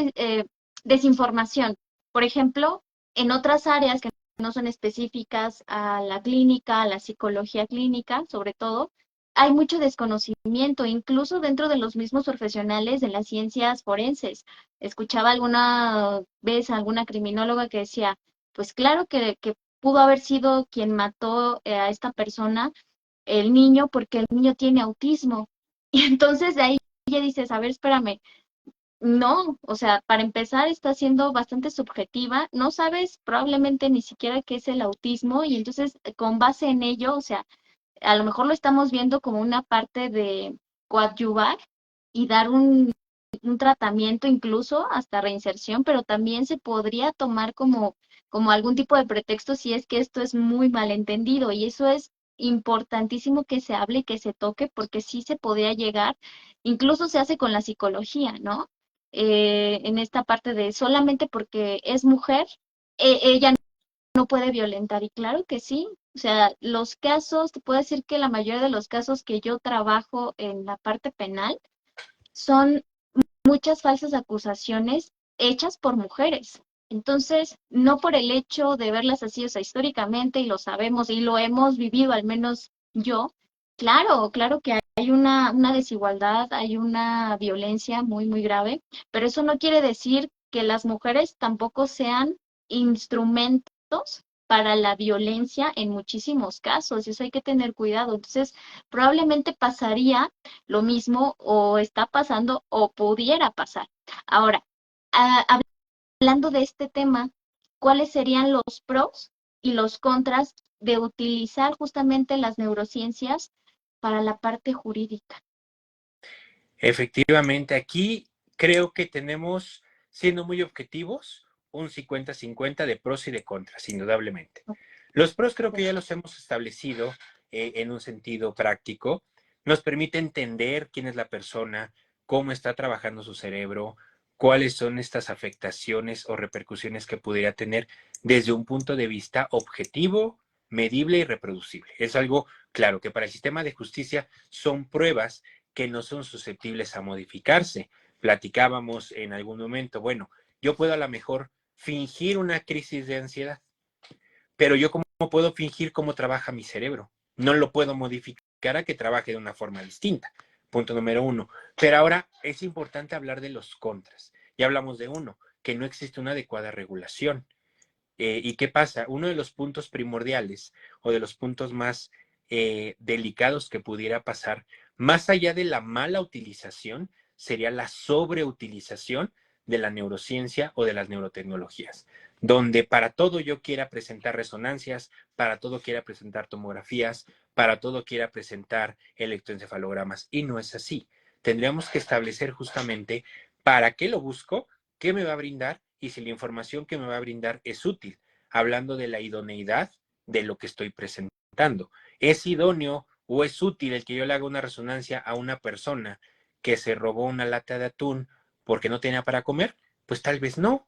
desinformación. Por ejemplo, en otras áreas que no son específicas a la clínica, a la psicología clínica, sobre todo, hay mucho desconocimiento, incluso dentro de los mismos profesionales de las ciencias forenses. Escuchaba alguna vez a alguna criminóloga que decía, pues claro que pudo haber sido quien mató a esta persona, el niño, porque el niño tiene autismo. Y entonces de ahí ya dices, a ver, espérame, no, o sea, para empezar está siendo bastante subjetiva, no sabes probablemente ni siquiera qué es el autismo y entonces con base en ello, o sea, a lo mejor lo estamos viendo como una parte de coadyuvar y dar un tratamiento, incluso hasta reinserción, pero también se podría tomar como algún tipo de pretexto si es que esto es muy malentendido y eso es importantísimo que se hable y que se toque porque sí se podría llegar, incluso se hace con la psicología, ¿no? En esta parte de solamente porque es mujer, ella no puede violentar. Y claro que sí. O sea, los casos, te puedo decir que la mayoría de los casos que yo trabajo en la parte penal son muchas falsas acusaciones hechas por mujeres. Entonces, no por el hecho de verlas así, o sea, históricamente, y lo sabemos y lo hemos vivido, al menos yo, claro, claro que hay una desigualdad, hay una violencia muy, muy grave, pero eso no quiere decir que las mujeres tampoco sean instrumentos para la violencia en muchísimos casos, y eso hay que tener cuidado. Entonces, probablemente pasaría lo mismo o está pasando o pudiera pasar. Ahora, hablando de este tema, ¿cuáles serían los pros y los contras de utilizar justamente las neurociencias para la parte jurídica? Efectivamente, aquí creo que tenemos, siendo muy objetivos, un 50-50 de pros y de contras, indudablemente. Los pros creo que ya los hemos establecido en un sentido práctico. Nos permite entender quién es la persona, cómo está trabajando su cerebro, cuáles son estas afectaciones o repercusiones que pudiera tener desde un punto de vista objetivo, medible y reproducible. Es algo claro que para el sistema de justicia son pruebas que no son susceptibles a modificarse. Platicábamos en algún momento, bueno, yo puedo a lo mejor fingir una crisis de ansiedad, pero yo cómo puedo fingir cómo trabaja mi cerebro. No lo puedo modificar a que trabaje de una forma distinta. Punto número uno. Pero ahora es importante hablar de los contras. Ya hablamos de uno, que no existe una adecuada regulación. ¿Y qué pasa? Uno de los puntos primordiales o de los puntos más delicados que pudiera pasar, más allá de la mala utilización, sería la sobreutilización de la neurociencia o de las neurotecnologías, donde para todo yo quiera presentar resonancias, para todo quiera presentar tomografías, para todo quiera presentar electroencefalogramas, y no es así. Tendríamos que establecer justamente para qué lo busco, qué me va a brindar y si la información que me va a brindar es útil, hablando de la idoneidad de lo que estoy presentando. ¿Es idóneo o es útil el que yo le haga una resonancia a una persona que se robó una lata de atún porque no tenía para comer? Pues tal vez no.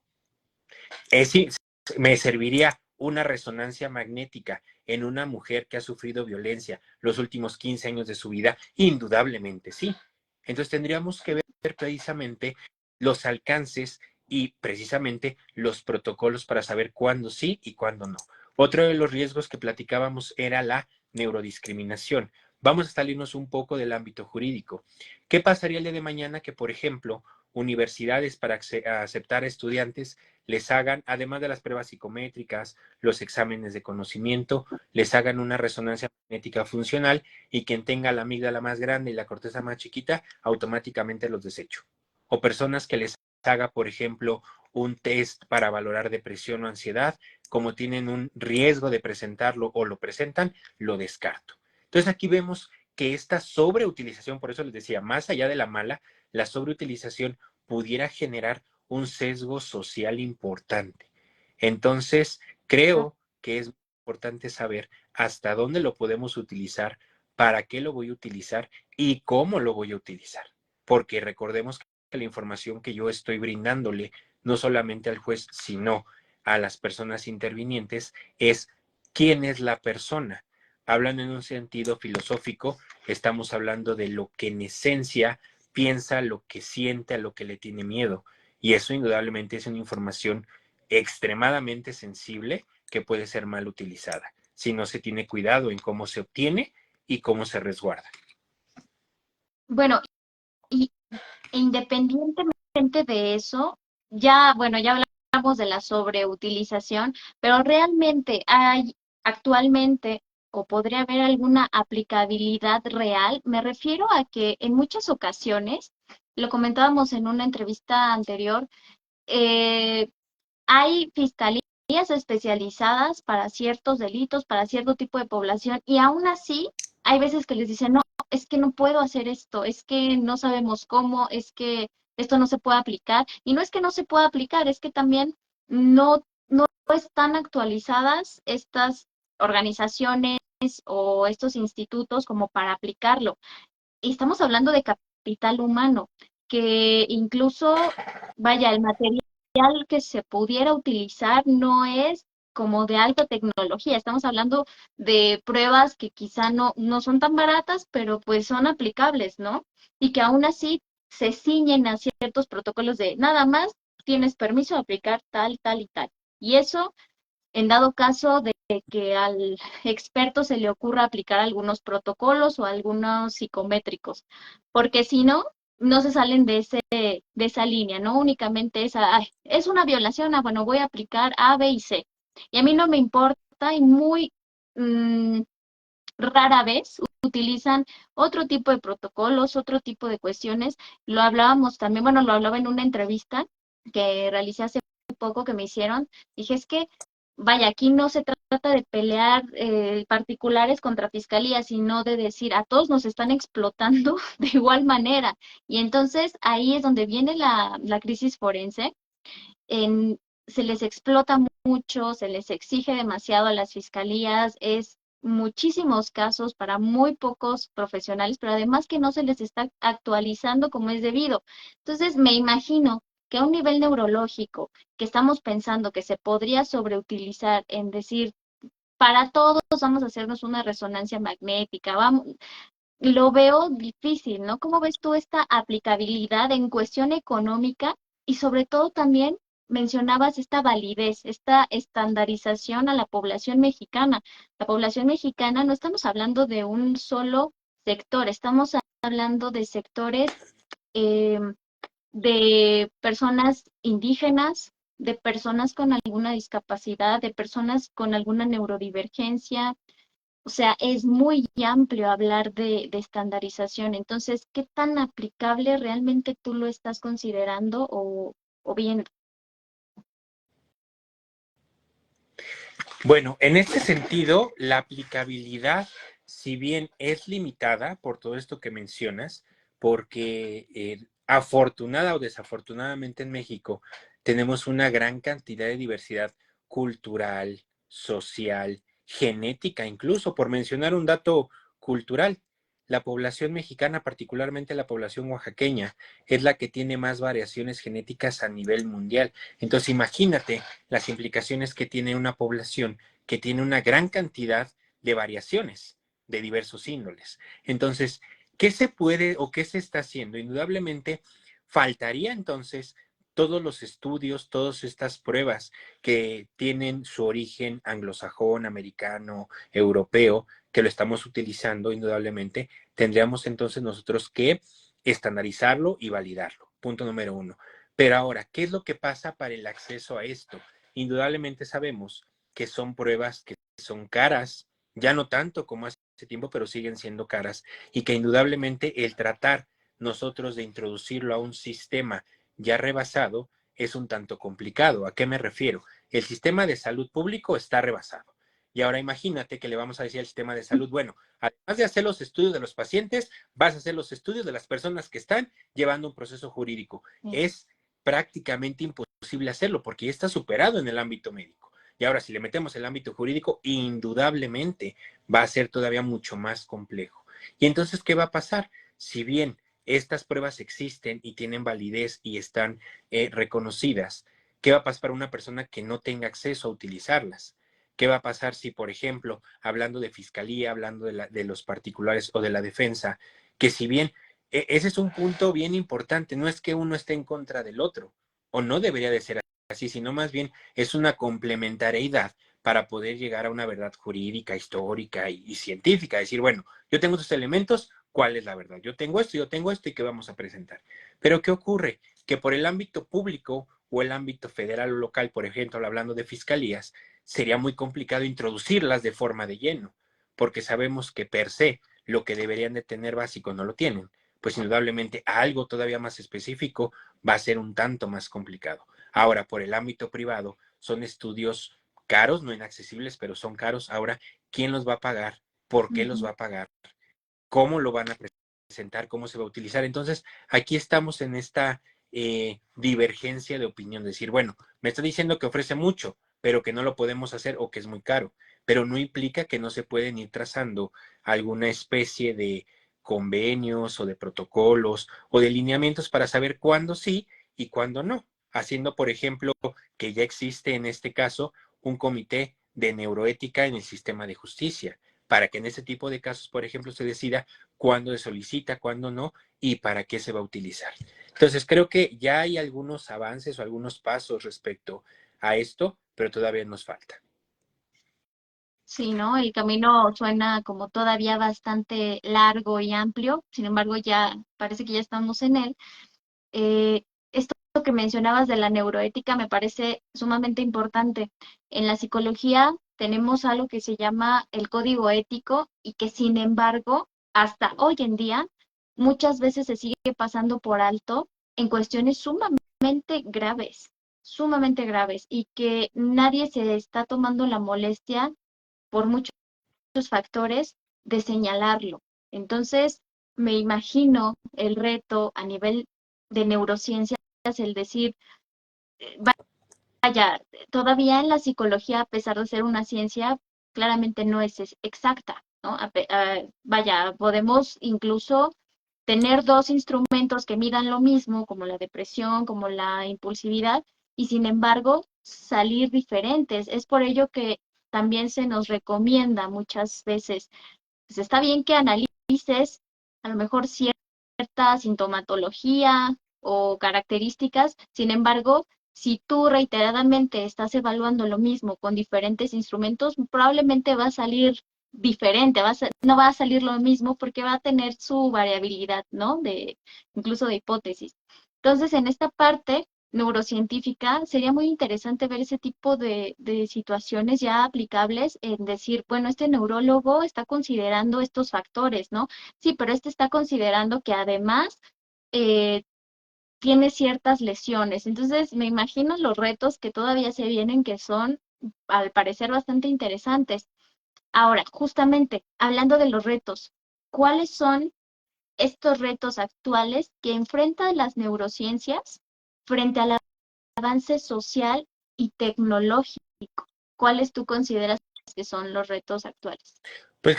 Me serviría una resonancia magnética en una mujer que ha sufrido violencia los últimos 15 años de su vida, indudablemente sí. Entonces tendríamos que ver precisamente los alcances y precisamente los protocolos para saber cuándo sí y cuándo no. Otro de los riesgos que platicábamos era la neurodiscriminación. Vamos a salirnos un poco del ámbito jurídico. ¿Qué pasaría el día de mañana que, por ejemplo, universidades para aceptar a estudiantes les hagan, además de las pruebas psicométricas, los exámenes de conocimiento, les hagan una resonancia magnética funcional y quien tenga la amígdala más grande y la corteza más chiquita, automáticamente los desecho? O personas que les haga, por ejemplo, un test para valorar depresión o ansiedad, como tienen un riesgo de presentarlo o lo presentan, lo descarto. Entonces aquí vemos que esta sobreutilización, por eso les decía, más allá de la mala, la sobreutilización pudiera generar un sesgo social importante. Entonces, creo que es importante saber hasta dónde lo podemos utilizar, para qué lo voy a utilizar y cómo lo voy a utilizar. Porque recordemos que la información que yo estoy brindándole, no solamente al juez, sino a las personas intervinientes, es quién es la persona. Hablando en un sentido filosófico, estamos hablando de lo que en esencia piensa, lo que siente, a lo que le tiene miedo. Y eso indudablemente es una información extremadamente sensible que puede ser mal utilizada si no se tiene cuidado en cómo se obtiene y cómo se resguarda. Bueno, y independientemente de eso, ya, bueno, ya hablamos de la sobreutilización, pero realmente hay actualmente o podría haber alguna aplicabilidad real. Me refiero a que en muchas ocasiones, lo comentábamos en una entrevista anterior, eh, hay fiscalías especializadas para ciertos delitos, para cierto tipo de población, y aún así hay veces que les dicen, no, es que no puedo hacer esto, es que no sabemos cómo, es que esto no se puede aplicar. Y no es que no se pueda aplicar, es que también no están actualizadas estas organizaciones o estos institutos como para aplicarlo. Y estamos hablando de capital humano, que incluso, vaya, el material que se pudiera utilizar no es como de alta tecnología. Estamos hablando de pruebas que quizá no son tan baratas, pero pues son aplicables, ¿no? Y que aún así se ciñen a ciertos protocolos de nada más tienes permiso de aplicar tal, tal y tal. Y eso en dado caso de que al experto se le ocurra aplicar algunos protocolos o algunos psicométricos, porque si no, no se salen de esa línea, no únicamente esa, ay, es una violación, bueno, voy a aplicar A, B y C. Y a mí no me importa y muy mmm, rara vez utilizan otro tipo de protocolos, otro tipo de cuestiones. Lo hablábamos también, bueno, lo hablaba en una entrevista que realicé hace poco que me hicieron. Dije, es que, vaya, aquí no se trata de pelear particulares contra fiscalía, sino de decir, a todos nos están explotando de igual manera. Y entonces ahí es donde viene la crisis forense. En, se les explota mucho, se les exige demasiado a las fiscalías, es muchísimos casos para muy pocos profesionales, pero además que no se les está actualizando como es debido. Entonces, me imagino que a un nivel neurológico que estamos pensando que se podría sobreutilizar en decir, para todos vamos a hacernos una resonancia magnética, vamos, lo veo difícil, ¿no? ¿Cómo ves tú esta aplicabilidad en cuestión económica y sobre todo también mencionabas esta validez, esta estandarización a la población mexicana? La población mexicana no estamos hablando de un solo sector, estamos hablando de sectores eh, de personas indígenas, de personas con alguna discapacidad, de personas con alguna neurodivergencia, O sea, es muy amplio hablar de estandarización. Entonces, ¿qué tan aplicable realmente tú lo estás considerando o viendo? Bueno, en este sentido, la aplicabilidad, si bien es limitada por todo esto que mencionas, porque afortunada o desafortunadamente en México tenemos una gran cantidad de diversidad cultural, social, genética, incluso por mencionar un dato cultural. La población mexicana, particularmente la población oaxaqueña, es la que tiene más variaciones genéticas a nivel mundial. Entonces, imagínate las implicaciones que tiene una población que tiene una gran cantidad de variaciones de diversos índoles. Entonces, ¿qué se puede o qué se está haciendo? Indudablemente, faltaría entonces todos los estudios, todas estas pruebas que tienen su origen anglosajón, americano, europeo, que lo estamos utilizando indudablemente, tendríamos entonces nosotros que estandarizarlo y validarlo. Punto número uno. Pero ahora, ¿qué es lo que pasa para el acceso a esto? Indudablemente sabemos que son pruebas que son caras, ya no tanto como hace tiempo, pero siguen siendo caras, y que indudablemente el tratar nosotros de introducirlo a un sistema ya rebasado es un tanto complicado. ¿A qué me refiero? El sistema de salud público está rebasado. Y ahora imagínate que le vamos a decir al sistema de salud, bueno, además de hacer los estudios de los pacientes, vas a hacer los estudios de las personas que están llevando un proceso jurídico. Es prácticamente imposible hacerlo porque ya está superado en el ámbito médico. Y ahora, si le metemos el ámbito jurídico, indudablemente va a ser todavía mucho más complejo. Y entonces, ¿qué va a pasar? Si bien estas pruebas existen y tienen validez y están reconocidas, ¿qué va a pasar para una persona que no tenga acceso a utilizarlas? ¿Qué va a pasar si, por ejemplo, hablando de fiscalía, hablando de los particulares o de la defensa, que si bien ese es un punto bien importante, no es que uno esté en contra del otro, o no debería de ser así, sino más bien es una complementariedad para poder llegar a una verdad jurídica, histórica y científica. Decir, bueno, yo tengo estos elementos, ¿cuál es la verdad? Yo tengo esto y qué vamos a presentar. Pero ¿qué ocurre? Que por el ámbito público o el ámbito federal o local, por ejemplo, hablando de fiscalías, sería muy complicado introducirlas de forma de lleno, porque sabemos que per se lo que deberían de tener básico no lo tienen. Pues indudablemente algo todavía más específico va a ser un tanto más complicado. Ahora, por el ámbito privado, son estudios caros, no inaccesibles, pero son caros. Ahora, ¿quién los va a pagar? ¿Por qué los va a pagar? ¿Cómo lo van a presentar? ¿Cómo se va a utilizar? Entonces, aquí estamos en esta divergencia de opinión. Decir, bueno, me está diciendo que ofrece mucho, pero que no lo podemos hacer o que es muy caro. Pero no implica que no se pueden ir trazando alguna especie de convenios o de protocolos o de lineamientos para saber cuándo sí y cuándo no. Haciendo, por ejemplo, que ya existe en este caso un comité de neuroética en el sistema de justicia, para que en ese tipo de casos, por ejemplo, se decida cuándo se solicita, cuándo no y para qué se va a utilizar. Entonces, creo que ya hay algunos avances o algunos pasos respecto a esto, pero todavía nos falta. Sí, ¿no? El camino suena como todavía bastante largo y amplio, sin embargo, ya parece que ya estamos en él. Esto que mencionabas de la neuroética me parece sumamente importante. En la psicología tenemos algo que se llama el código ético y que sin embargo, hasta hoy en día, muchas veces se sigue pasando por alto en cuestiones sumamente graves y que nadie se está tomando la molestia por muchos factores de señalarlo. Entonces, me imagino el reto a nivel de neurociencias, el decir, vaya, todavía en la psicología, a pesar de ser una ciencia, claramente no es exacta, ¿no? Vaya, podemos incluso tener dos instrumentos que midan lo mismo, como la depresión, como la impulsividad, y sin embargo salir diferentes. Es por ello que también se nos recomienda muchas veces, pues está bien que analices a lo mejor cierta sintomatología o características, sin embargo, si tú reiteradamente estás evaluando lo mismo con diferentes instrumentos, probablemente va a salir diferente, no va a salir lo mismo porque va a tener su variabilidad, ¿no? Incluso de hipótesis. Entonces, en esta parte, neurocientífica, sería muy interesante ver ese tipo de situaciones ya aplicables en decir, bueno, este neurólogo está considerando estos factores, ¿no? Sí, pero este está considerando que además eh, tiene ciertas lesiones. Entonces, me imagino los retos que todavía se vienen, que son, al parecer, bastante interesantes. Ahora, justamente, hablando de los retos, ¿cuáles son estos retos actuales que enfrentan las neurociencias frente al avance social y tecnológico? ¿Cuáles tú consideras que son los retos actuales? Pues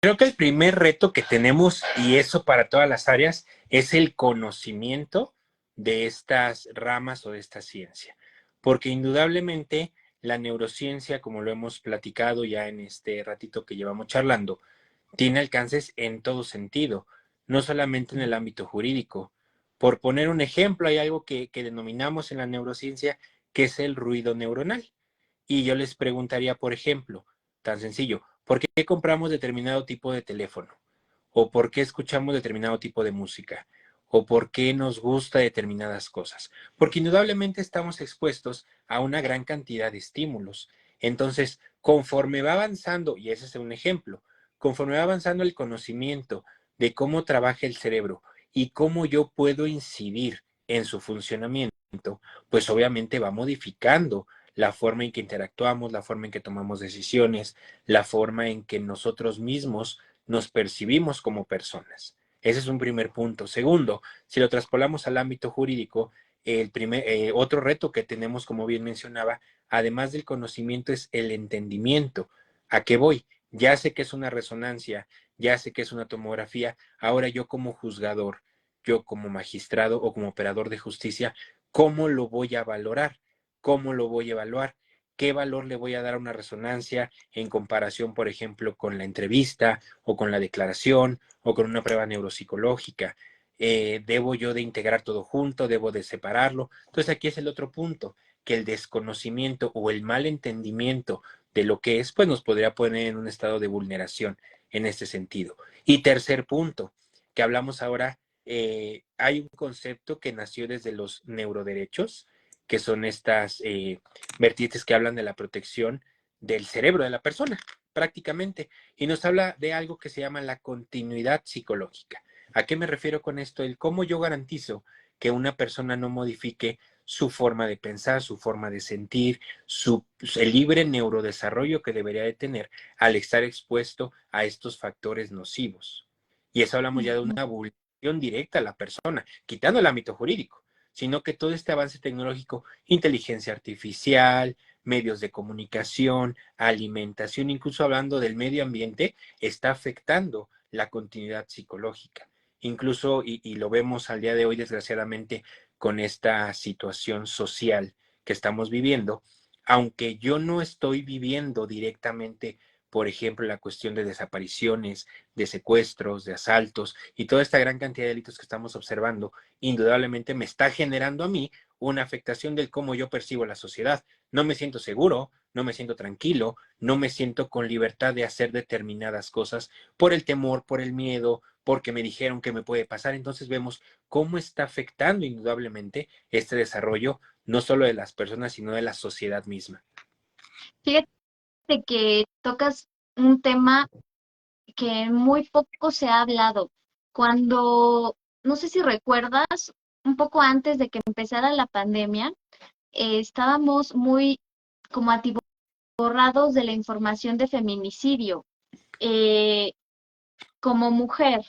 creo que el primer reto que tenemos, y eso para todas las áreas, es el conocimiento de estas ramas o de esta ciencia. Porque indudablemente la neurociencia, como lo hemos platicado ya en este ratito que llevamos charlando, tiene alcances en todo sentido, no solamente en el ámbito jurídico. Por poner un ejemplo, hay algo que denominamos en la neurociencia que es el ruido neuronal. Y yo les preguntaría, por ejemplo, tan sencillo, ¿por qué compramos determinado tipo de teléfono? ¿O por qué escuchamos determinado tipo de música? ¿O por qué nos gusta determinadas cosas? Porque indudablemente estamos expuestos a una gran cantidad de estímulos. Entonces, conforme va avanzando, y ese es un ejemplo, conforme va avanzando el conocimiento de cómo trabaja el cerebro y cómo yo puedo incidir en su funcionamiento, pues obviamente va modificando la forma en que interactuamos, la forma en que tomamos decisiones, la forma en que nosotros mismos nos percibimos como personas. Ese es un primer punto. Segundo, si lo traspolamos al ámbito jurídico, otro reto que tenemos, como bien mencionaba, además del conocimiento, es el entendimiento. ¿A qué voy? Ya sé que es una resonancia, ya sé que es una tomografía, ahora yo como juzgador, yo como magistrado o como operador de justicia, ¿cómo lo voy a valorar? ¿Cómo lo voy a evaluar? ¿Qué valor le voy a dar a una resonancia en comparación, por ejemplo, con la entrevista o con la declaración o con una prueba neuropsicológica? ¿Debo yo de integrar todo junto? ¿Debo de separarlo? Entonces aquí es el otro punto, que el desconocimiento o el mal entendimiento de lo que es, pues nos podría poner en un estado de vulneración en este sentido. Y tercer punto, que hablamos ahora, hay un concepto que nació desde los neuroderechos, que son estas vertientes que hablan de la protección del cerebro de la persona, prácticamente, y nos habla de algo que se llama la continuidad psicológica. ¿A qué me refiero con esto? El cómo yo garantizo que una persona no modifique su forma de pensar, su forma de sentir, el libre neurodesarrollo que debería de tener al estar expuesto a estos factores nocivos. Y eso hablamos ya de una vulneración directa a la persona, quitando el ámbito jurídico, sino que todo este avance tecnológico, inteligencia artificial, medios de comunicación, alimentación, incluso hablando del medio ambiente, está afectando la continuidad psicológica. Incluso, y lo vemos al día de hoy, desgraciadamente, con esta situación social que estamos viviendo, aunque yo no estoy viviendo directamente, por ejemplo, la cuestión de desapariciones, de secuestros, de asaltos y toda esta gran cantidad de delitos que estamos observando, indudablemente me está generando a mí una afectación del cómo yo percibo la sociedad. No me siento seguro, no me siento tranquilo, no me siento con libertad de hacer determinadas cosas por el temor, por el miedo, porque me dijeron que me puede pasar. Entonces vemos cómo está afectando indudablemente este desarrollo, no solo de las personas, sino de la sociedad misma. Fíjate que tocas un tema que muy poco se ha hablado. Cuando, no sé si recuerdas, un poco antes de que empezara la pandemia, estábamos muy como atiborrados de la información de feminicidio. Eh, como mujer,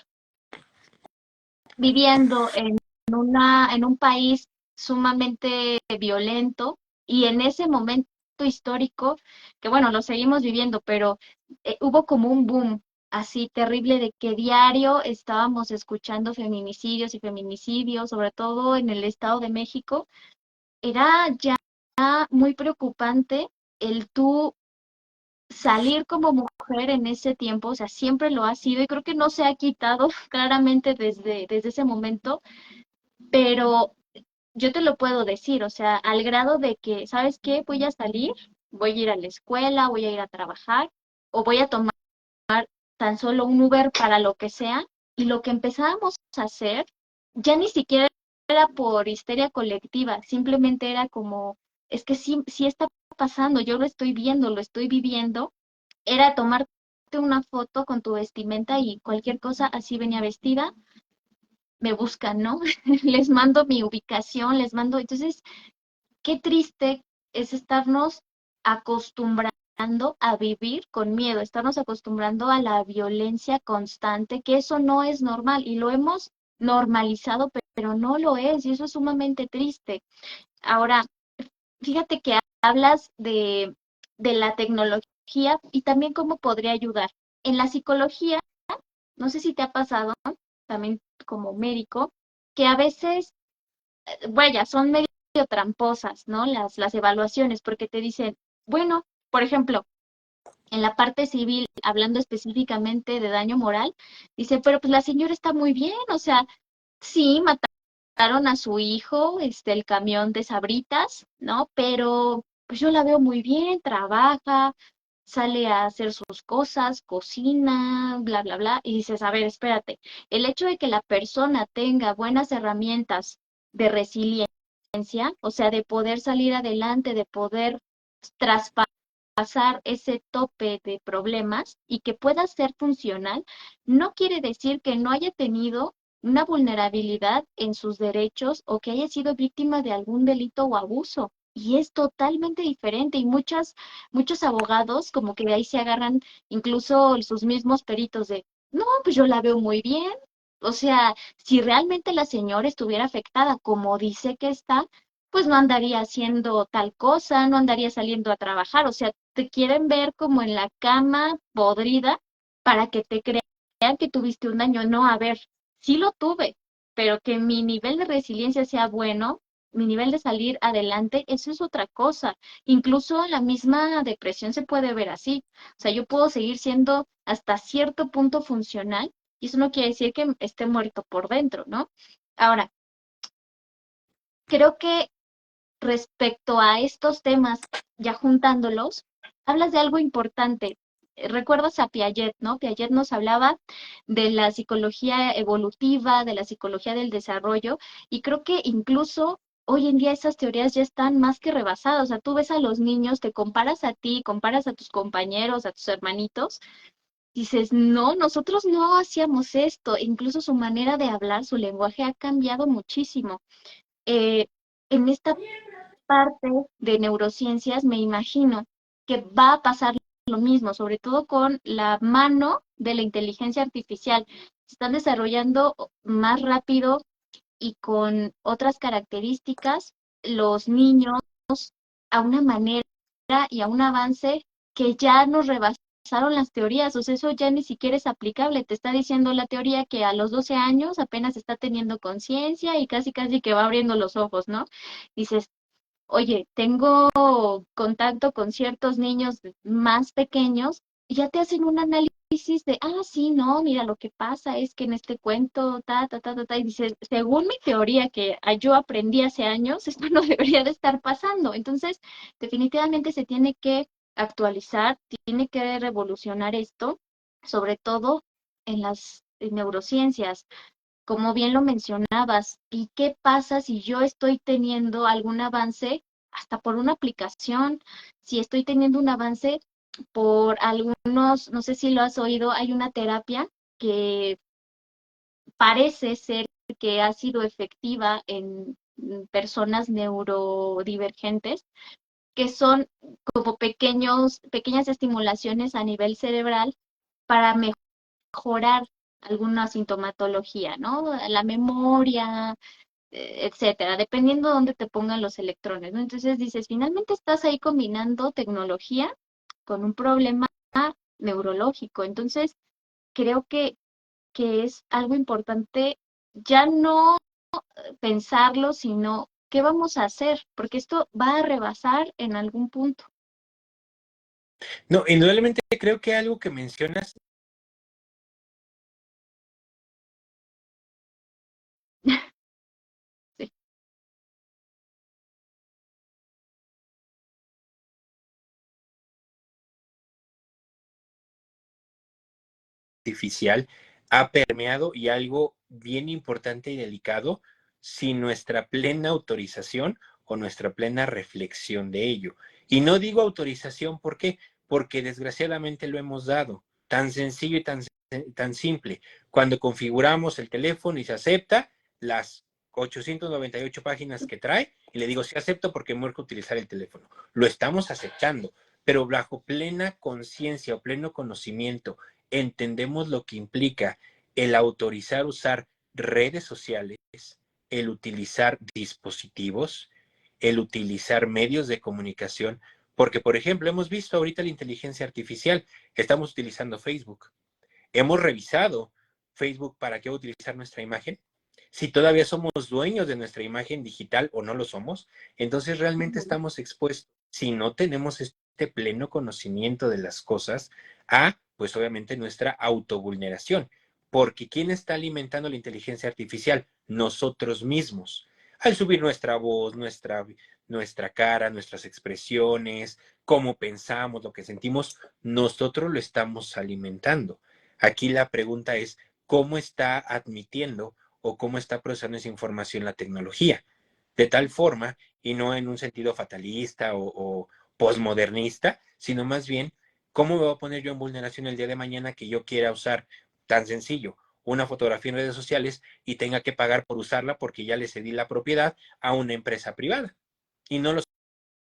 viviendo en un país sumamente violento y en ese momento histórico, que bueno, lo seguimos viviendo, pero hubo como un boom así terrible de que diario estábamos escuchando feminicidios y feminicidios, sobre todo en el Estado de México. Era ya muy preocupante el tú salir como mujer en ese tiempo, o sea, siempre lo ha sido y creo que no se ha quitado claramente desde ese momento, pero yo te lo puedo decir, o sea, al grado de que, ¿sabes qué? Voy a salir, voy a ir a la escuela, voy a ir a trabajar o voy a tomar tan solo un Uber para lo que sea y lo que empezábamos a hacer ya ni siquiera era por histeria colectiva, simplemente era como, es que sí, sí está pasando, yo lo estoy viendo, lo estoy viviendo, era tomarte una foto con tu vestimenta y cualquier cosa, así venía vestida, me buscan, ¿no? Les mando mi ubicación, les mando, entonces, qué triste es estarnos acostumbrando a vivir con miedo, estarnos acostumbrando a la violencia constante, que eso no es normal y lo hemos normalizado, pero no lo es y eso es sumamente triste. Ahora, fíjate que hablas de la tecnología y también cómo podría ayudar. En la psicología, no sé si te ha pasado, también como médico, que a veces vaya, son medio tramposas, ¿no? Las evaluaciones, porque te dicen, bueno, por ejemplo, en la parte civil, hablando específicamente de daño moral, dice, pero pues la señora está muy bien, o sea, sí, mataron a su hijo, el camión de Sabritas, ¿no? Pero pues yo la veo muy bien, trabaja, sale a hacer sus cosas, cocina, bla, bla, bla, y dices, a ver, espérate, el hecho de que la persona tenga buenas herramientas de resiliencia, o sea, de poder salir adelante, de poder traspasar ese tope de problemas y que pueda ser funcional, no quiere decir que no haya tenido una vulnerabilidad en sus derechos o que haya sido víctima de algún delito o abuso. Y es totalmente diferente y muchos abogados como que de ahí se agarran incluso sus mismos peritos de, no, pues yo la veo muy bien. O sea, si realmente la señora estuviera afectada como dice que está, pues no andaría haciendo tal cosa, no andaría saliendo a trabajar. O sea, te quieren ver como en la cama podrida para que te crean que tuviste un daño. No, a ver, sí lo tuve, pero que mi nivel de resiliencia sea bueno, mi nivel de salir adelante, eso es otra cosa. Incluso la misma depresión se puede ver así. O sea, yo puedo seguir siendo hasta cierto punto funcional y eso no quiere decir que esté muerto por dentro, ¿no? Ahora, creo que respecto a estos temas, ya juntándolos, hablas de algo importante. Recuerdas a Piaget, ¿no? Piaget nos hablaba de la psicología evolutiva, de la psicología del desarrollo, y creo que incluso hoy en día esas teorías ya están más que rebasadas. O sea, tú ves a los niños, te comparas a ti, comparas a tus compañeros, a tus hermanitos, dices, no, nosotros no hacíamos esto. Incluso su manera de hablar, su lenguaje ha cambiado muchísimo. En esta parte de neurociencias, me imagino que va a pasar lo mismo, sobre todo con la mano de la inteligencia artificial. Se están desarrollando más rápido y con otras características los niños a una manera y a un avance que ya nos rebasaron las teorías, o sea, eso ya ni siquiera es aplicable. Te está diciendo la teoría que a los 12 años apenas está teniendo conciencia y casi casi que va abriendo los ojos, ¿no? Dices, oye, tengo contacto con ciertos niños más pequeños y ya te hacen un análisis de, ah, sí, no, mira, lo que pasa es que en este cuento, y dices, según mi teoría que yo aprendí hace años, esto no debería de estar pasando. Entonces, definitivamente se tiene que actualizar, tiene que revolucionar esto, sobre todo en las neurociencias como bien lo mencionabas, ¿y qué pasa si yo estoy teniendo algún avance hasta por una aplicación? Si estoy teniendo un avance por algunos, no sé si lo has oído, hay una terapia que parece ser que ha sido efectiva en personas neurodivergentes, que son como pequeñas estimulaciones a nivel cerebral para mejorar alguna sintomatología, ¿no? La memoria, etcétera, dependiendo de dónde te pongan los electrones, ¿no? Entonces dices, finalmente estás ahí combinando tecnología con un problema neurológico. Entonces, creo que es algo importante ya no pensarlo, sino qué vamos a hacer, porque esto va a rebasar en algún punto. No, indudablemente creo que algo que mencionas Sí. artificial ha permeado y algo bien importante y delicado sin nuestra plena autorización o nuestra plena reflexión de ello. Y no digo autorización, ¿por qué? Porque desgraciadamente lo hemos dado. Tan sencillo y tan simple. Cuando configuramos el teléfono y se acepta, las 898 páginas que trae, y le digo, sí acepto porque me urge utilizar el teléfono. Lo estamos aceptando, pero bajo plena conciencia o pleno conocimiento, entendemos lo que implica el autorizar usar redes sociales, el utilizar dispositivos, el utilizar medios de comunicación, porque, por ejemplo, hemos visto ahorita la inteligencia artificial, estamos utilizando Facebook. Hemos revisado Facebook para qué utilizar nuestra imagen. Si todavía somos dueños de nuestra imagen digital o no lo somos, entonces realmente estamos expuestos, si no tenemos este pleno conocimiento de las cosas, a, pues obviamente, nuestra autovulneración. Porque ¿quién está alimentando la inteligencia artificial? Nosotros mismos. Al subir nuestra voz, nuestra cara, nuestras expresiones, cómo pensamos, lo que sentimos, nosotros lo estamos alimentando. Aquí la pregunta es, ¿cómo está admitiendo o cómo está procesando esa información la tecnología? De tal forma, y no en un sentido fatalista o posmodernista, sino más bien, ¿cómo me voy a poner yo en vulneración el día de mañana que yo quiera usar tan sencillo una fotografía en redes sociales y tenga que pagar por usarla porque ya le cedí la propiedad a una empresa privada? Y no lo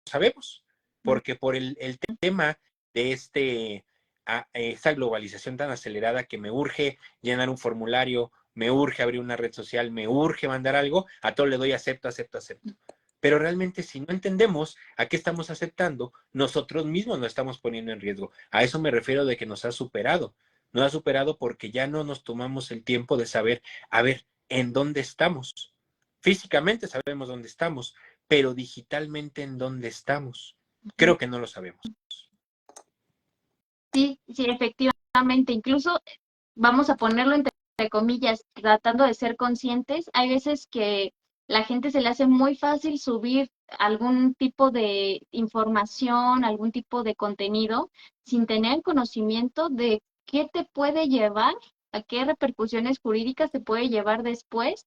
sabemos, porque por el tema de esta globalización tan acelerada que me urge llenar un formulario, me urge abrir una red social, me urge mandar algo, a todo le doy acepto, acepto, acepto. Pero realmente si no entendemos a qué estamos aceptando, nosotros mismos nos estamos poniendo en riesgo. A eso me refiero de que nos ha superado. Nos ha superado porque ya no nos tomamos el tiempo de saber, a ver, ¿en dónde estamos? Físicamente sabemos dónde estamos, pero digitalmente ¿en dónde estamos? Creo que no lo sabemos. Sí, sí, efectivamente. Incluso vamos a ponerlo entre comillas, tratando de ser conscientes. Hay veces que la gente se le hace muy fácil subir algún tipo de información, algún tipo de contenido, sin tener conocimiento de qué te puede llevar, a qué repercusiones jurídicas te puede llevar después,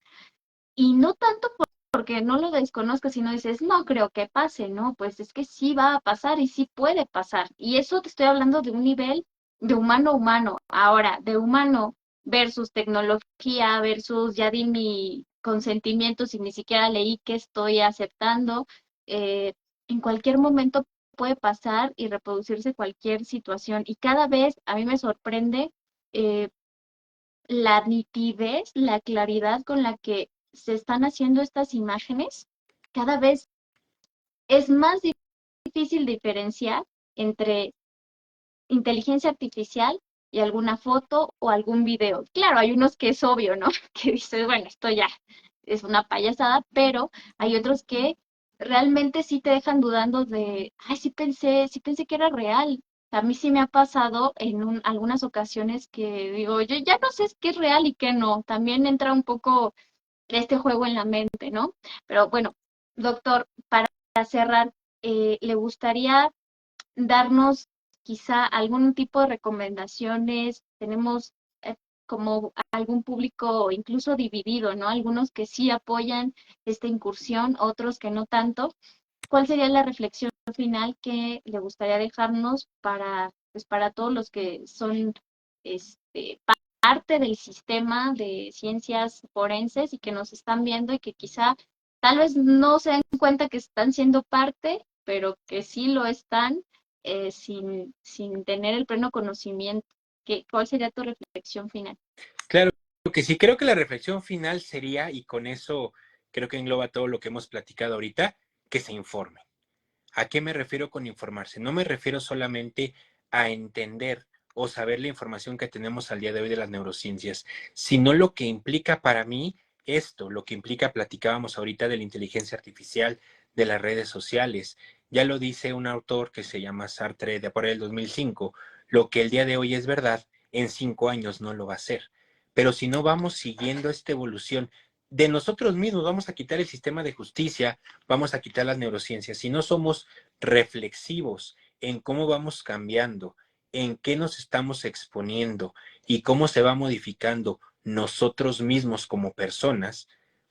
y no tanto porque no lo desconozcas, sino dices, no creo que pase, ¿no? Pues es que sí va a pasar y sí puede pasar. Y eso te estoy hablando de un nivel de humano a humano. Ahora, de humano versus tecnología versus ya di mi consentimiento si ni siquiera leí que estoy aceptando. eh, en cualquier momento puede pasar y reproducirse cualquier situación. Y cada vez a mí me sorprende eh, la nitidez, la claridad con la que se están haciendo estas imágenes. Cada vez es más difícil diferenciar entre inteligencia artificial y alguna foto o algún video. Claro, hay unos que es obvio, ¿no? Que dices, bueno, esto ya es una payasada, pero hay otros que realmente sí te dejan dudando de, ay, sí pensé que era real. A mí sí me ha pasado en algunas ocasiones que digo, yo ya no sé qué es real y qué no. También entra un poco este juego en la mente, ¿no? Pero bueno, doctor, para cerrar, ¿le gustaría darnos quizá algún tipo de recomendaciones? Tenemos como algún público incluso dividido, ¿no? Algunos que sí apoyan esta incursión, otros que no tanto. ¿Cuál sería la reflexión final que le gustaría dejarnos para, pues, para todos los que son parte del sistema de ciencias forenses y que nos están viendo y que quizá tal vez no se den cuenta que están siendo parte, pero que sí lo están sin tener el pleno conocimiento? ¿Cuál sería tu reflexión final? Claro que sí, creo que la reflexión final sería, y con eso creo que engloba todo lo que hemos platicado ahorita, que se informe. ¿A qué me refiero con informarse? No me refiero solamente a entender o saber la información que tenemos al día de hoy de las neurociencias, sino lo que implica para mí esto, lo que implica, platicábamos ahorita de la inteligencia artificial, de las redes sociales. Ya lo dice un autor que se llama Sartre de por el 2005, lo que el día de hoy es verdad, en 5 años no lo va a ser. Pero si no vamos siguiendo esta evolución de nosotros mismos, vamos a quitar el sistema de justicia, vamos a quitar las neurociencias. Si no somos reflexivos en cómo vamos cambiando, en qué nos estamos exponiendo y cómo se va modificando nosotros mismos como personas,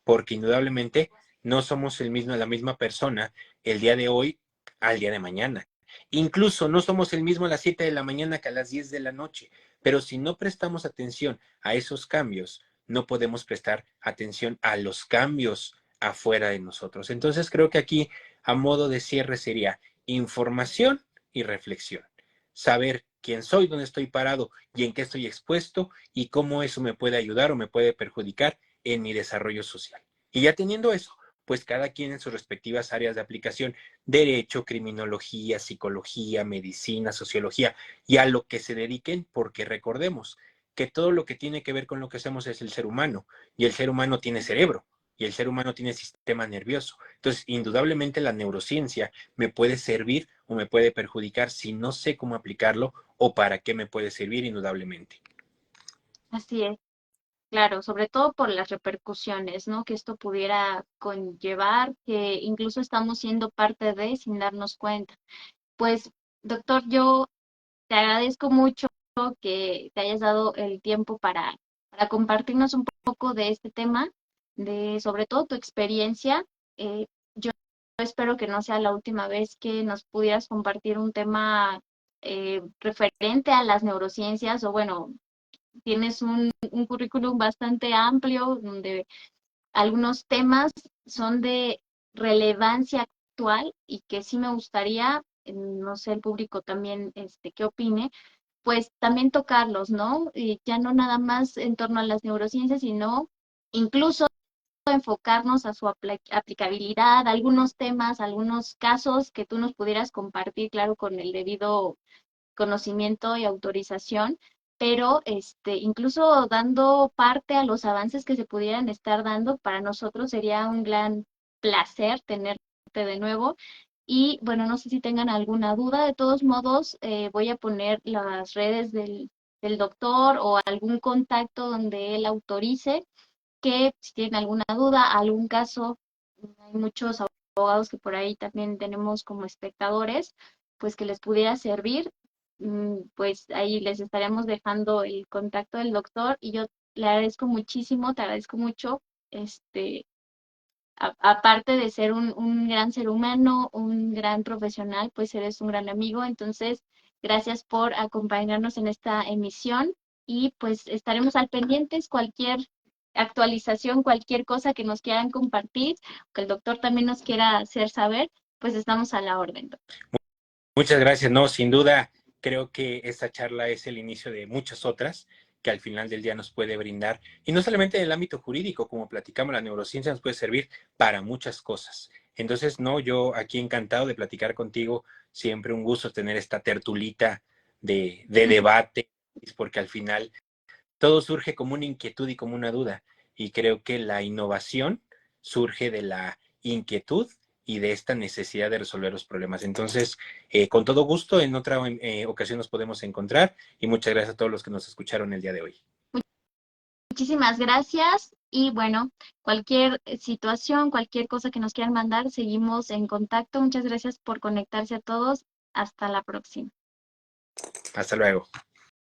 porque indudablemente no somos la misma persona el día de hoy al día de mañana. Incluso no somos el mismo a las 7 de la mañana que a las 10 de la noche, pero si no prestamos atención a esos cambios, no podemos prestar atención a los cambios afuera de nosotros. Entonces creo que aquí, a modo de cierre, sería información y reflexión. Saber quién soy, dónde estoy parado y en qué estoy expuesto y cómo eso me puede ayudar o me puede perjudicar en mi desarrollo social. Y ya teniendo eso, pues cada quien en sus respectivas áreas de aplicación, derecho, criminología, psicología, medicina, sociología, y a lo que se dediquen, porque recordemos que todo lo que tiene que ver con lo que hacemos es el ser humano, y el ser humano tiene cerebro, y el ser humano tiene sistema nervioso. Entonces, indudablemente la neurociencia me puede servir o me puede perjudicar si no sé cómo aplicarlo o para qué me puede servir, indudablemente. Así es. Claro, sobre todo por las repercusiones, ¿no? Que esto pudiera conllevar, que incluso estamos siendo parte de sin darnos cuenta. Pues, doctor, yo te agradezco mucho que te hayas dado el tiempo para compartirnos un poco de este tema, de sobre todo tu experiencia. Yo espero que no sea la última vez que nos pudieras compartir un tema referente a las neurociencias, o bueno, tienes un currículum bastante amplio donde algunos temas son de relevancia actual y que sí me gustaría, no sé, el público también, qué opine, pues también tocarlos, ¿no? Y ya no nada más en torno a las neurociencias, sino incluso enfocarnos a su aplicabilidad, algunos temas, algunos casos que tú nos pudieras compartir, claro, con el debido conocimiento y autorización, pero incluso dando parte a los avances que se pudieran estar dando, para nosotros sería un gran placer tenerte de nuevo. Y bueno, no sé si tengan alguna duda, de todos modos voy a poner las redes del doctor o algún contacto donde él autorice, que si tienen alguna duda, algún caso, hay muchos abogados que por ahí también tenemos como espectadores, pues que les pudiera servir, pues ahí les estaremos dejando el contacto del doctor y yo le agradezco muchísimo, te agradezco mucho, este, aparte de ser un gran ser humano, un gran profesional, pues eres un gran amigo, entonces gracias por acompañarnos en esta emisión y pues estaremos al pendientes, cualquier actualización, cualquier cosa que nos quieran compartir, que el doctor también nos quiera hacer saber, pues estamos a la orden. Muchas gracias. No, sin duda, creo que esta charla es el inicio de muchas otras que al final del día nos puede brindar, y no solamente en el ámbito jurídico, como platicamos, la neurociencia nos puede servir para muchas cosas. Entonces, no, yo aquí encantado de platicar contigo, siempre un gusto tener esta tertulita de debate, porque al final todo surge como una inquietud y como una duda, y creo que la innovación surge de la inquietud y de esta necesidad de resolver los problemas. Entonces, con todo gusto, en otra ocasión nos podemos encontrar, y muchas gracias a todos los que nos escucharon el día de hoy. Muchísimas gracias y bueno, cualquier situación, cualquier cosa que nos quieran mandar, seguimos en contacto. Muchas gracias por conectarse a todos. Hasta la próxima. Hasta luego.